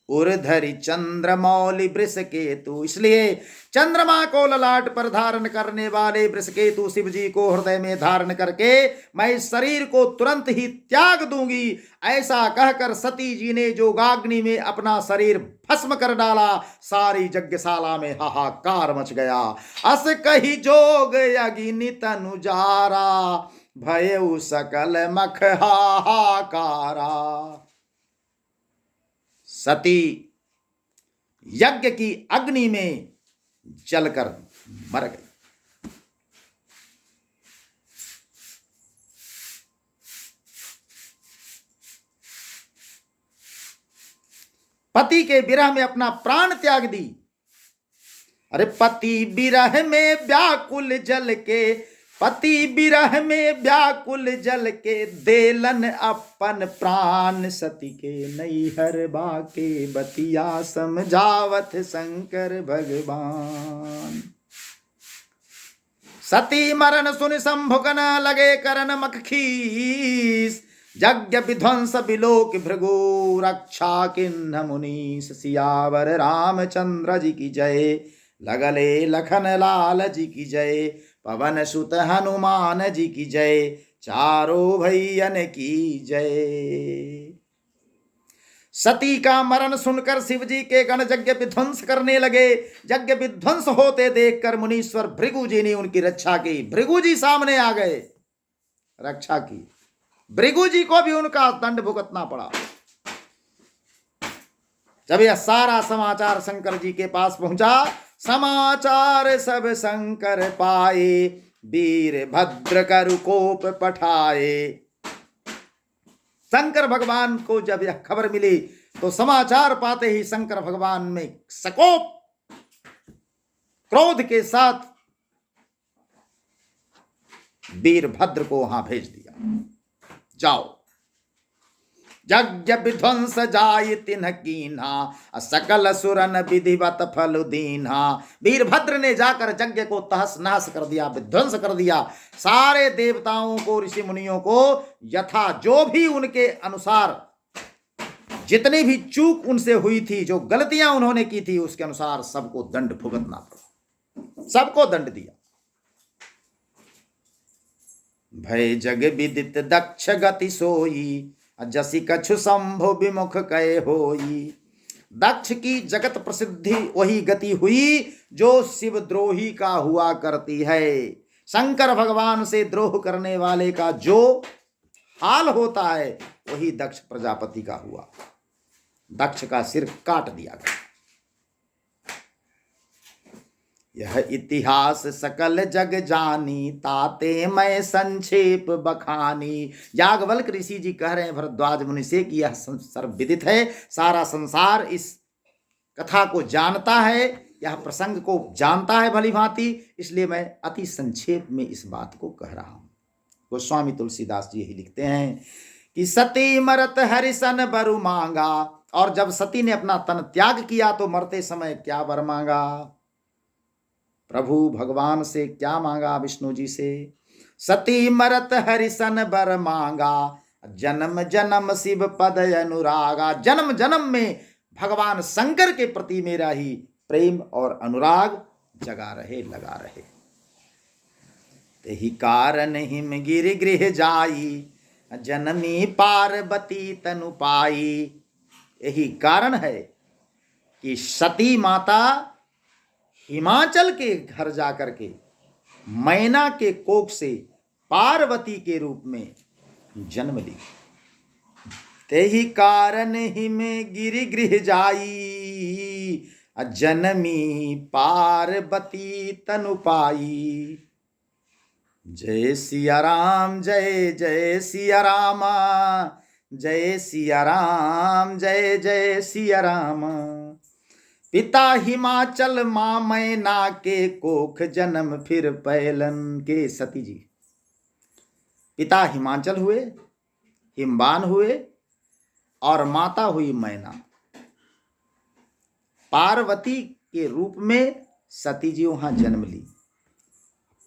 उर्धरि चंद्रमौलि वृषकेतु। इसलिए चंद्रमा को ललाट पर धारण करने वाले वृषकेतु शिव जी को हृदय में धारण करके मैं इस शरीर को तुरंत ही त्याग दूंगी। ऐसा कहकर सती जी ने जोगाग्नि में अपना शरीर भस्म कर डाला। सारी यज्ञशाला में हाहाकार मच गया। अस कही जोग अग्नि तनु जारा, भयउ सकल मख हाहाकारा। सती यज्ञ की अग्नि में जलकर मर गई। पति के विरह में अपना प्राण त्याग दी। अरे पति विरह में व्याकुल जल के, पति विरह में व्याकुल जल के, देलन अपन प्राण सती के नैहर बाके बतिया समझावत शंकर भगवान। सती मरण सुन संभुकन लगे करन मखखीस, यज्ञ विध्वंस बिलोक भृगु रक्षा किन्ह मुनीस। सियावर रामचंद्र जी की जय, लगले लखन लाल जी की जय, पवन सुत हनुमान जी की जय, चारों भैयन की जय। सती का मरण सुनकर शिव जी के गण यज्ञ विध्वंस करने लगे। यज्ञ विध्वंस होते देखकर मुनीश्वर भृगु जी ने उनकी रक्षा की। भृगु जी सामने आ गए, रक्षा की। भृगु जी को भी उनका दंड भुगतना पड़ा। जब यह सारा समाचार शंकर जी के पास पहुंचा, समाचार सब शंकर पाए, वीर भद्र करु कोप पठाए। शंकर भगवान को जब यह खबर मिली तो समाचार पाते ही शंकर भगवान में सकोप क्रोध के साथ वीरभद्र को वहां भेज दिया। जाओ, यज्ञ विध्वंस जाय तिन्ह कीन्हा, सकल सुरन विधिवत फल दीन्हा। वीरभद्र ने जाकर यज्ञ को तहस नहस कर दिया, विध्वंस कर दिया। सारे देवताओं को, ऋषि मुनियों को यथा जो भी उनके अनुसार जितनी भी चूक उनसे हुई थी, जो गलतियां उन्होंने की थी, उसके अनुसार सबको दंड भुगतना पड़ा, सबको दंड दिया। भय जग विदित दक्ष गति सोई, जसी कछु शंभु विमुख कहे होई। दक्ष की जगत प्रसिद्धि वही गति हुई जो शिवद्रोही का हुआ करती है। शंकर भगवान से द्रोह करने वाले का जो हाल होता है वही दक्ष प्रजापति का हुआ। दक्ष का सिर काट दिया गया। यह इतिहास सकल जग जानी, ताते मैं संक्षेप बखानी। याज्ञवल्क्य ऋषि जी कह रहे हैं भरद्वाज मुनि से कि यह सर्वविदित है, सारा संसार इस कथा को जानता है, यह प्रसंग को जानता है भली भांति, इसलिए मैं अति संक्षेप में इस बात को कह रहा हूं। गोस्वामी तुलसीदास जी यही लिखते हैं कि सती मरत हरिसन बरु मांगा, और जब सती ने अपना तन त्याग किया तो मरते समय क्या वर मांगा? प्रभु भगवान से क्या मांगा? विष्णु जी से। सती मरत हरिसन बर मांगा, जन्म जन्म शिव पद अनुरागा। जन्म जन्म में भगवान शंकर के प्रति मेरा ही प्रेम और अनुराग जगा रहे, लगा रहे। तेहि कारण हिम गिर गृह जाई, जनमी पार्वती तनु पाई। यही कारण है कि सती माता हिमाचल के घर जाकर के मैना के कोख से पार्वती के रूप में जन्म ली। तेहि कारण हिम गिरि गृह जाई, जनमी पार्वती तनु पाई। जय सिया राम, जय जय सिया रामा, जय सिया राम, जय जय सिया राम। पिता हिमाचल मां मैना के कोख, जन्म फिर पैलन के। सती जी पिता हिमाचल हुए, हिमवान हुए, और माता हुई मैना। पार्वती के रूप में सती जी वहां जन्म ली।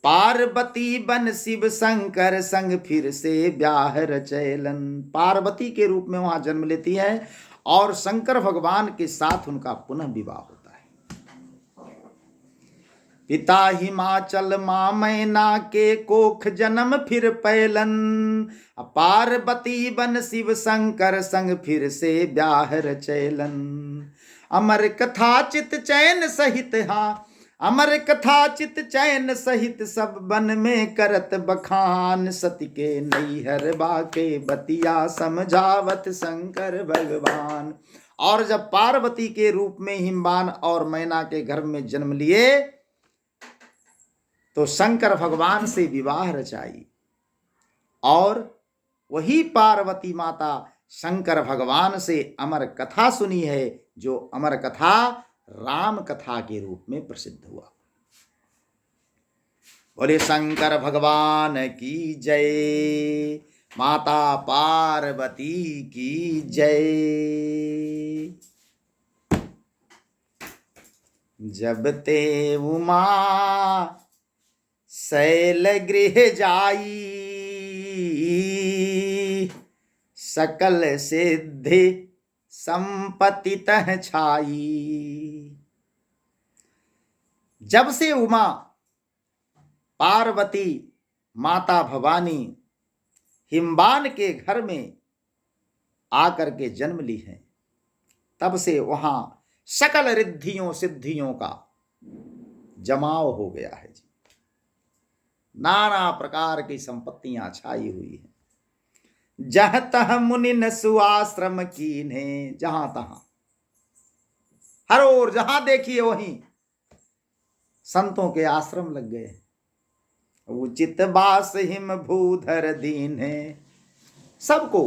पार्वती बन शिव शंकर संग फिर से ब्याह रचैलन। पार्वती के रूप में वहां जन्म लेती है और शंकर भगवान के साथ उनका पुनः विवाह होता है। पिता हिमाचल मां मैना के कोख, जन्म फिर पैलन। पार्वती बन शिव शंकर संग फिर से ब्याह रचैलन। अमर कथा चित चैन सहित, हाँ अमर कथा चित चैन सहित, सब बन में करत बखान। सती के नैहर बाके बतिया, समझावत शंकर भगवान। और जब पार्वती के रूप में हिमवान और मैना के घर में जन्म लिए तो शंकर भगवान से विवाह रचाई, और वही पार्वती माता शंकर भगवान से अमर कथा सुनी है, जो अमर कथा राम कथा के रूप में प्रसिद्ध हुआ। बोले शंकर भगवान की जय, माता पार्वती की जय। जब ते उमा शैल गृह जाई, सकल सिद्धि संपत्ति तह छाई। जब से उमा पार्वती माता भवानी हिमवान के घर में आकर के जन्म ली है, तब से वहां सकल रिद्धियों सिद्धियों का जमाव हो गया है जी। नाना प्रकार की संपत्तियां छाई हुई हैं। जह तह मुनि न सुआश्रम कीन्हे, जहां तहां हर ओर जहां देखिए वहीं संतों के आश्रम लग गए। उचित बास हिम भूधर दीन है, सबको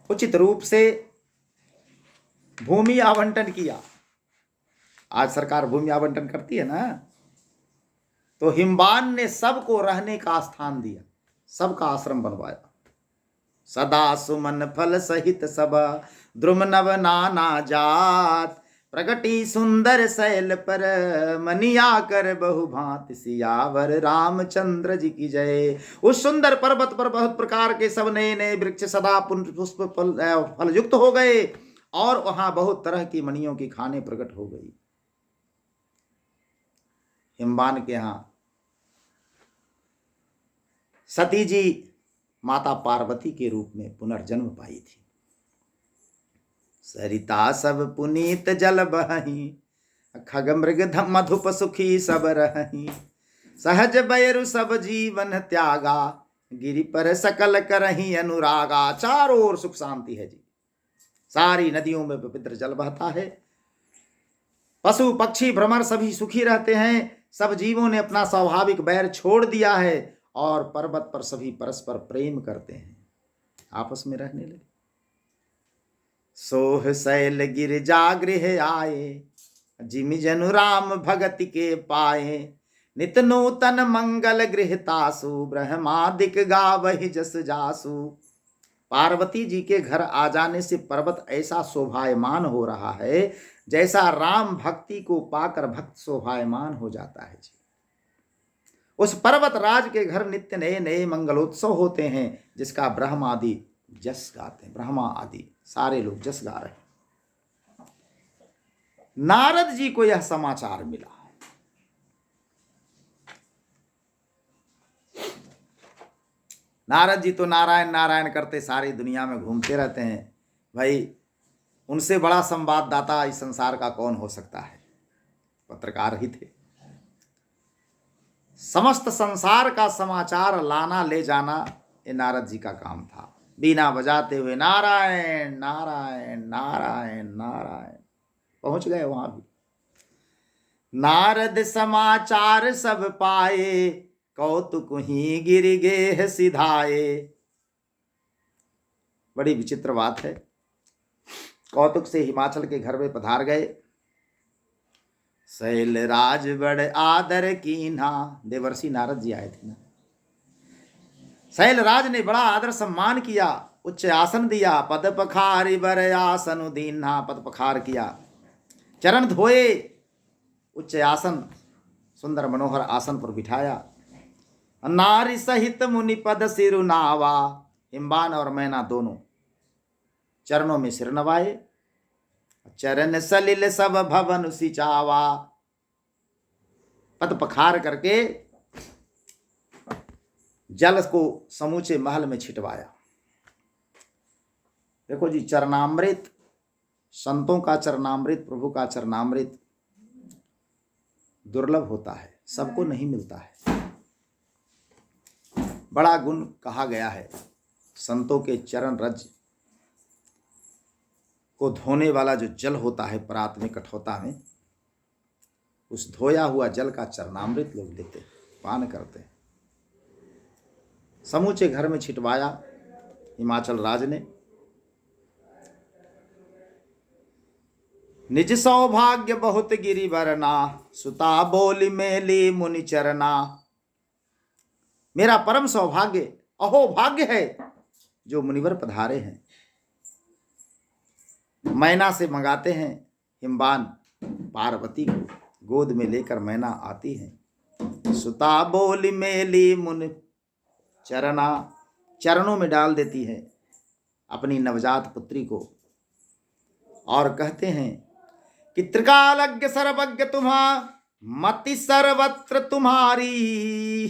उचित रूप से भूमि आवंटन किया। आज सरकार भूमि आवंटन करती है ना, तो हिमवान ने सबको रहने का स्थान दिया, सबका आश्रम बनवाया। सदा सुमन फल सहित सब, द्रुम नव नाना जात। प्रगटी सुंदर शैल पर, मनिया कर बहु भांत। सियावर रामचंद्र जी की जय। उस सुंदर पर्वत पर बहुत प्रकार के सब नए नए वृक्ष सदा पुष्प फल युक्त हो गए, और वहां बहुत तरह की मणियों की खाने प्रकट हो गई। हिमवान के यहां सती जी माता पार्वती के रूप में पुनर्जन्म पाई थी। सरिता सब पुनीत जल बहही, खग मृग मधुप सुखी सब रही। सहज बैरु सब जीवन त्यागा, गिरि पर सकल करही अनुरागा। चारों ओर सुख शांति है जी, सारी नदियों में पवित्र जल बहता है, पशु पक्षी भ्रमर सभी सुखी रहते हैं। सब जीवों ने अपना स्वाभाविक बैर छोड़ दिया है और पर्वत पर सभी परस्पर प्रेम करते हैं, आपस में रहने लगे। सोह शैल गिर जागृह आए, जिमि जनु राम भगति के पाए। नित नूतन मंगल गृहतासु, ब्रह्मादिक गावहि जस जासु। पार्वती जी के घर आ जाने से पर्वत ऐसा शोभायमान हो रहा है जैसा राम भक्ति को पाकर भक्त शोभायमान हो जाता है जी। उस पर्वत राज के घर नित्य नए नए मंगलोत्सव होते हैं, जिसका ब्रह्मा आदि जस गाते हैं। ब्रह्मा आदि सारे लोग जस गा रहे हैं। नारद जी को यह समाचार मिला। नारद जी तो नारायण नारायण करते सारी दुनिया में घूमते रहते हैं। भाई, उनसे बड़ा संवाददाता इस संसार का कौन हो सकता है? पत्रकार ही थे। समस्त संसार का समाचार लाना ले जाना ये नारद जी का काम था। बीना बजाते हुए नारायण नारायण नारायण नारायण पहुंच गए वहां भी। नारद समाचार सब पाए, कौतुक ही गिर गेह सिधाए। बड़ी विचित्र बात है। कौतुक से हिमाचल के घर में पधार गए। शैल राज बड़ आदर कीन्हा, देवर्षि नारद जी आए थे ना। शैल राज ने बड़ा आदर सम्मान किया, उच्च आसन दिया। पद पखारी बर आसन दीन्हा, पद पखार किया, चरण धोए, उच्च आसन सुंदर मनोहर आसन पर बिठाया। नारी सहित मुनि पद सिरु नावा, हिम्बान और मैना दोनों चरणों में सिर नवाए। चरण सलिल सब भवन सिचावा, पद पखार करके जल को समूचे महल में छिटवाया। देखो जी, चरणामृत, संतों का चरणामृत, प्रभु का चरणामृत दुर्लभ होता है, सबको नहीं मिलता है। बड़ा गुण कहा गया है। संतों के चरण रज को धोने वाला जो जल होता है परात में, कठौता में, उस धोया हुआ जल का चरणामृत लोग लेते हैं, पान करते हैं। समूचे घर में छिटवाया हिमाचल राज ने। निज सौभाग्य बहुत गिरी वरना, सुता बोली मेली मुनि चरना। मेरा परम सौभाग्य, अहो भाग्य है जो मुनिवर पधारे हैं। मैना से मंगाते हैं हिम्बान, पार्वती को गोद में लेकर मैना आती है। सुता बोली मेली मुनि चरना, चरणों में डाल देती है अपनी नवजात पुत्री को और कहते हैं कि त्रिकालज्ञ सर्वज्ञ तुम्हा, मति सर्वत्र तुम्हारी।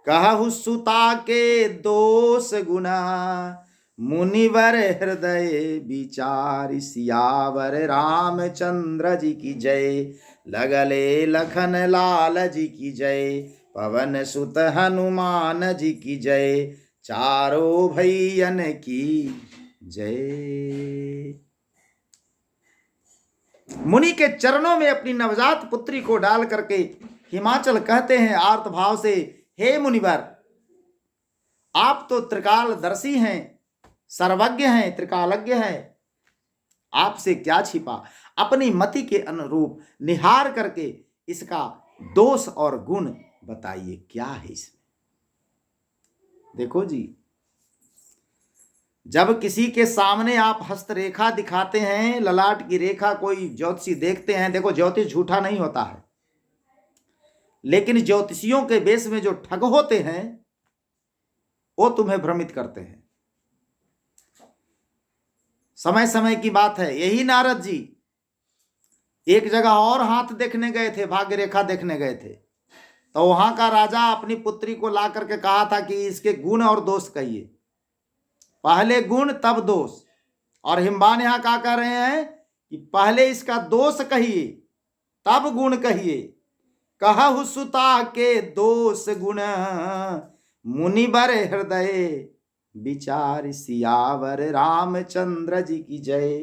कहु सुता के दोष गुना, मुनिवर हृदय विचार। सियावर रामचंद्र जी की जय, लगले लखन लाल जी की जय। पवन सुत हनुमान जी की जय, चारों भैयन की जय। मुनि के चरणों में अपनी नवजात पुत्री को डाल करके हिमाचल कहते हैं आर्त भाव से, हे मुनिवर, आप तो त्रिकालदर्शी हैं, सर्वज्ञ हैं, त्रिकालज्ञ हैं, आपसे क्या छिपा। अपनी मति के अनुरूप निहार करके इसका दोष और गुण बताइए, क्या है इसमें। देखो जी, जब किसी के सामने आप हस्तरेखा दिखाते हैं, ललाट की रेखा कोई ज्योतिषी देखते हैं, देखो ज्योतिष झूठा नहीं होता है, लेकिन ज्योतिषियों के बेस में जो ठग होते हैं वो तुम्हें भ्रमित करते हैं। समय समय की बात है, यही नारद जी एक जगह और हाथ देखने गए थे, भाग्य रेखा देखने गए थे, तो वहां का राजा अपनी पुत्री को ला करके कहा था कि इसके गुण और दोष कहिए, पहले गुण तब दोष। और हिम्बान यहां क्या कह रहे हैं कि पहले इसका दोष कहिए तब गुण कहिए। कहु सुता के दोष गुण, मुनिवर हृदय विचार। सियावर रामचंद्र जी की जय,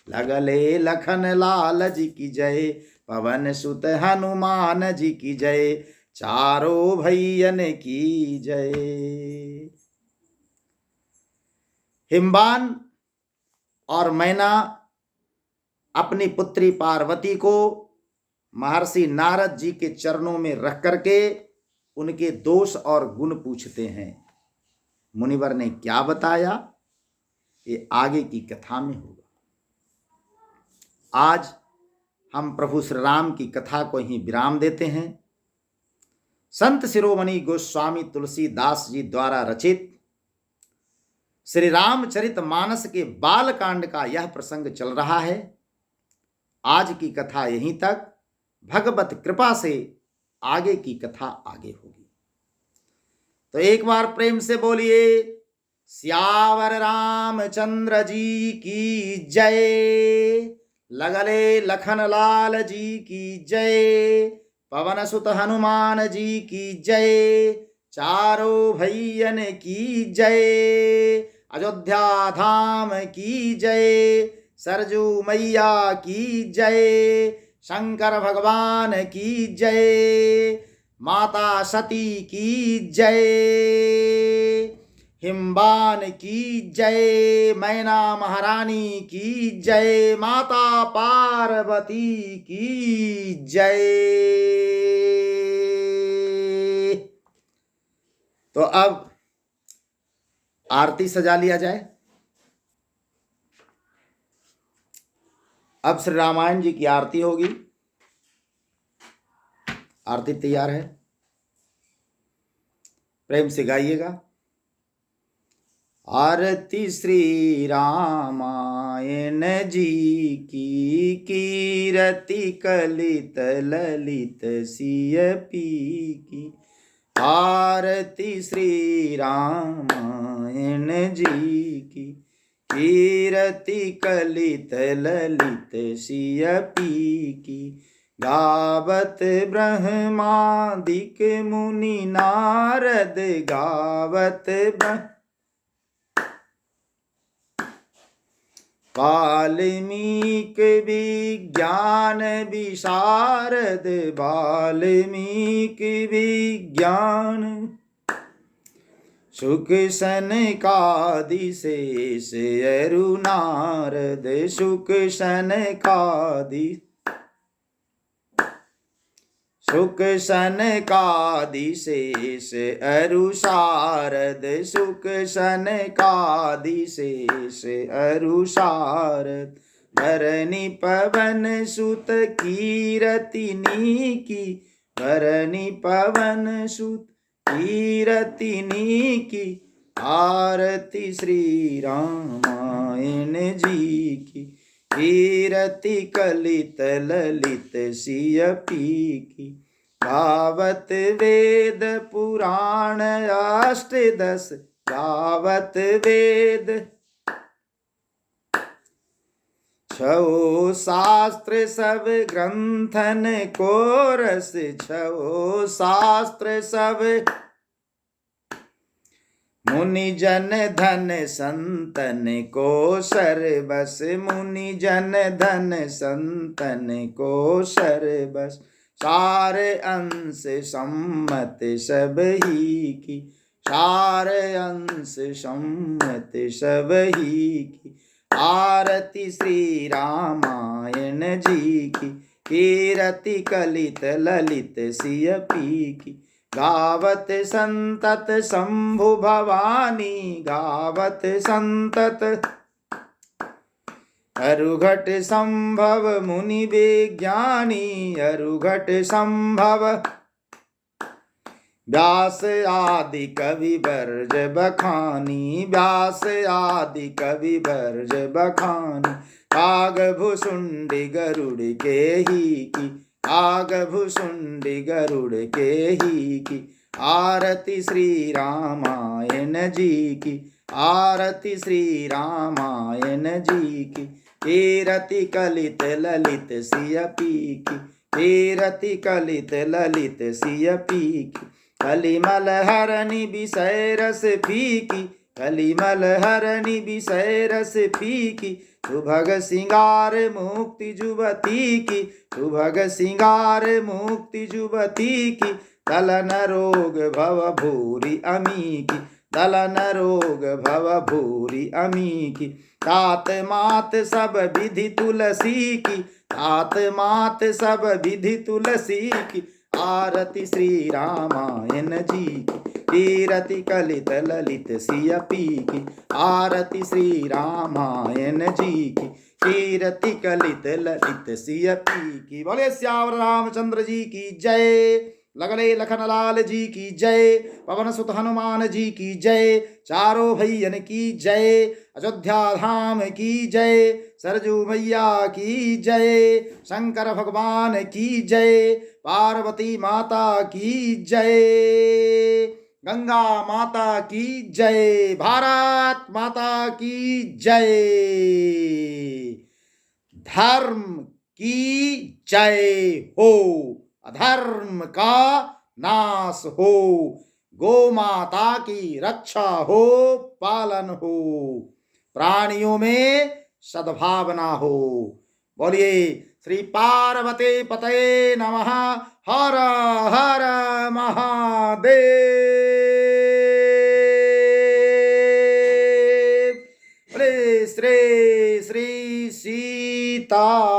लगले लखन लाल जी की जय, पवन सुत हनुमान जी की जय, चारों भैयन की जय। हिमवान और मैना अपनी पुत्री पार्वती को महर्षि नारद जी के चरणों में रख करके उनके दोष और गुण पूछते हैं। मुनिवर ने क्या बताया, ये आगे की कथा में होगा। आज हम प्रभु श्री राम की कथा को ही विराम देते हैं। संत शिरोमणि गोस्वामी तुलसीदास जी द्वारा रचित श्री रामचरित मानस के बालकांड का यह प्रसंग चल रहा है। आज की कथा यहीं तक। भगवत कृपा से आगे की कथा आगे होगी। तो एक बार प्रेम से बोलिए सियावर रामचंद्र जी की जय, लगले लखन लाल जी की जय, पवन सुत हनुमान जी की जय, चारों भैयन की जय, अयोध्या धाम की जय, सरजू मैया की जय, शंकर भगवान की जय, माता सती की जय, हिमवान की जय, मैना महारानी की जय, माता पार्वती की जय। तो अब आरती सजा लिया जाए। अब श्री रामायण जी की आरती होगी। आरती तैयार है, प्रेम से गाइएगा। आरती श्री रामायण जी की, कीरति कलित ललित सिय पी की। आरती श्री रामायण जी की, कीरति कलित ललित सिय पी की। गावत ब्रह्मादिक मुनि नारद, गावत वाल्मीकि विज्ञान विशारद, वाल्मीकि विज्ञान सुख सनकादि शेष अरु नारद, सुख सनकादि सुख सनकादि शेष अरु शारद, सुख सनकादि शेष अरु शारद। धरणी पवन सुत कीरतिनी की, धरणी पवन सुत कीरतिनी की। आरती श्री रामायण जी की, कीरति कलित ललित सिय पी की। गावत वेद पुराण अष्टदश, गावत वेद छो शास्त्र सब ग्रंथन को रस, छो शास्त्र सब मुनि जन धन संतन को सर्वस, मुनि जन धन संतन को सर्वस। सार अंश सम्मत सब ही की, सार अंश सम्मत सब ही की। आरती श्री रामायण जी की, कीरति कलित ललित सिय पी की। गावत संतत शंभु भवानी, गावत संतत अरुघट संभव मुनि विज्ञानी, अरुघट संभव व्यास आदि कवि वर्ज बखानी, व्यास आदि कवि वर्ज बखानी। काग भुसुंडी गरुड़ के ही की, काग भुसुंडी गरुड़ के ही की। आरती श्री रामायण जी की, आरती श्री रामायण जी की। कीरति कलित ललित सिय पी की, कीरति कलित ललित सिय पी की। कलिमल हरनि विषय रस फीकी, कलिमल हरनि विषय रस फीकी। सुभग सिंगार मुक्ति जुबती की, सुभग सिंगार मुक्ति जुबती की, दलन रोग भव भूरि अमी की, दलन रोग भव भूरि अमी की। तात मात सब विधि तुलसी की, तात मात सब विधि तुलसी की, आरती श्री रामायण जी की, कीरति कलित ललित सियपी की, आरती श्री रामायण जी की, कीरति कलित ललित सियपी की। बोले श्यावर रामचंद्र जी की जय, लगले लखन लाल जी की जय, पवन सुत हनुमान जी की जय, चारों भैयन की जय, अयोध्या धाम की जय, सरजू मैया की जय, शंकर भगवान की जय, पार्वती माता की जय, गंगा माता की जय, भारत माता की जय, धर्म की जय हो, अधर्म का नाश हो, गौ माता की रक्षा हो, पालन हो, प्राणियों में सद्भावना हो। बोलिए श्री पार्वती पतये नमः। हर हर महादेव। बोले श्री श्री सीता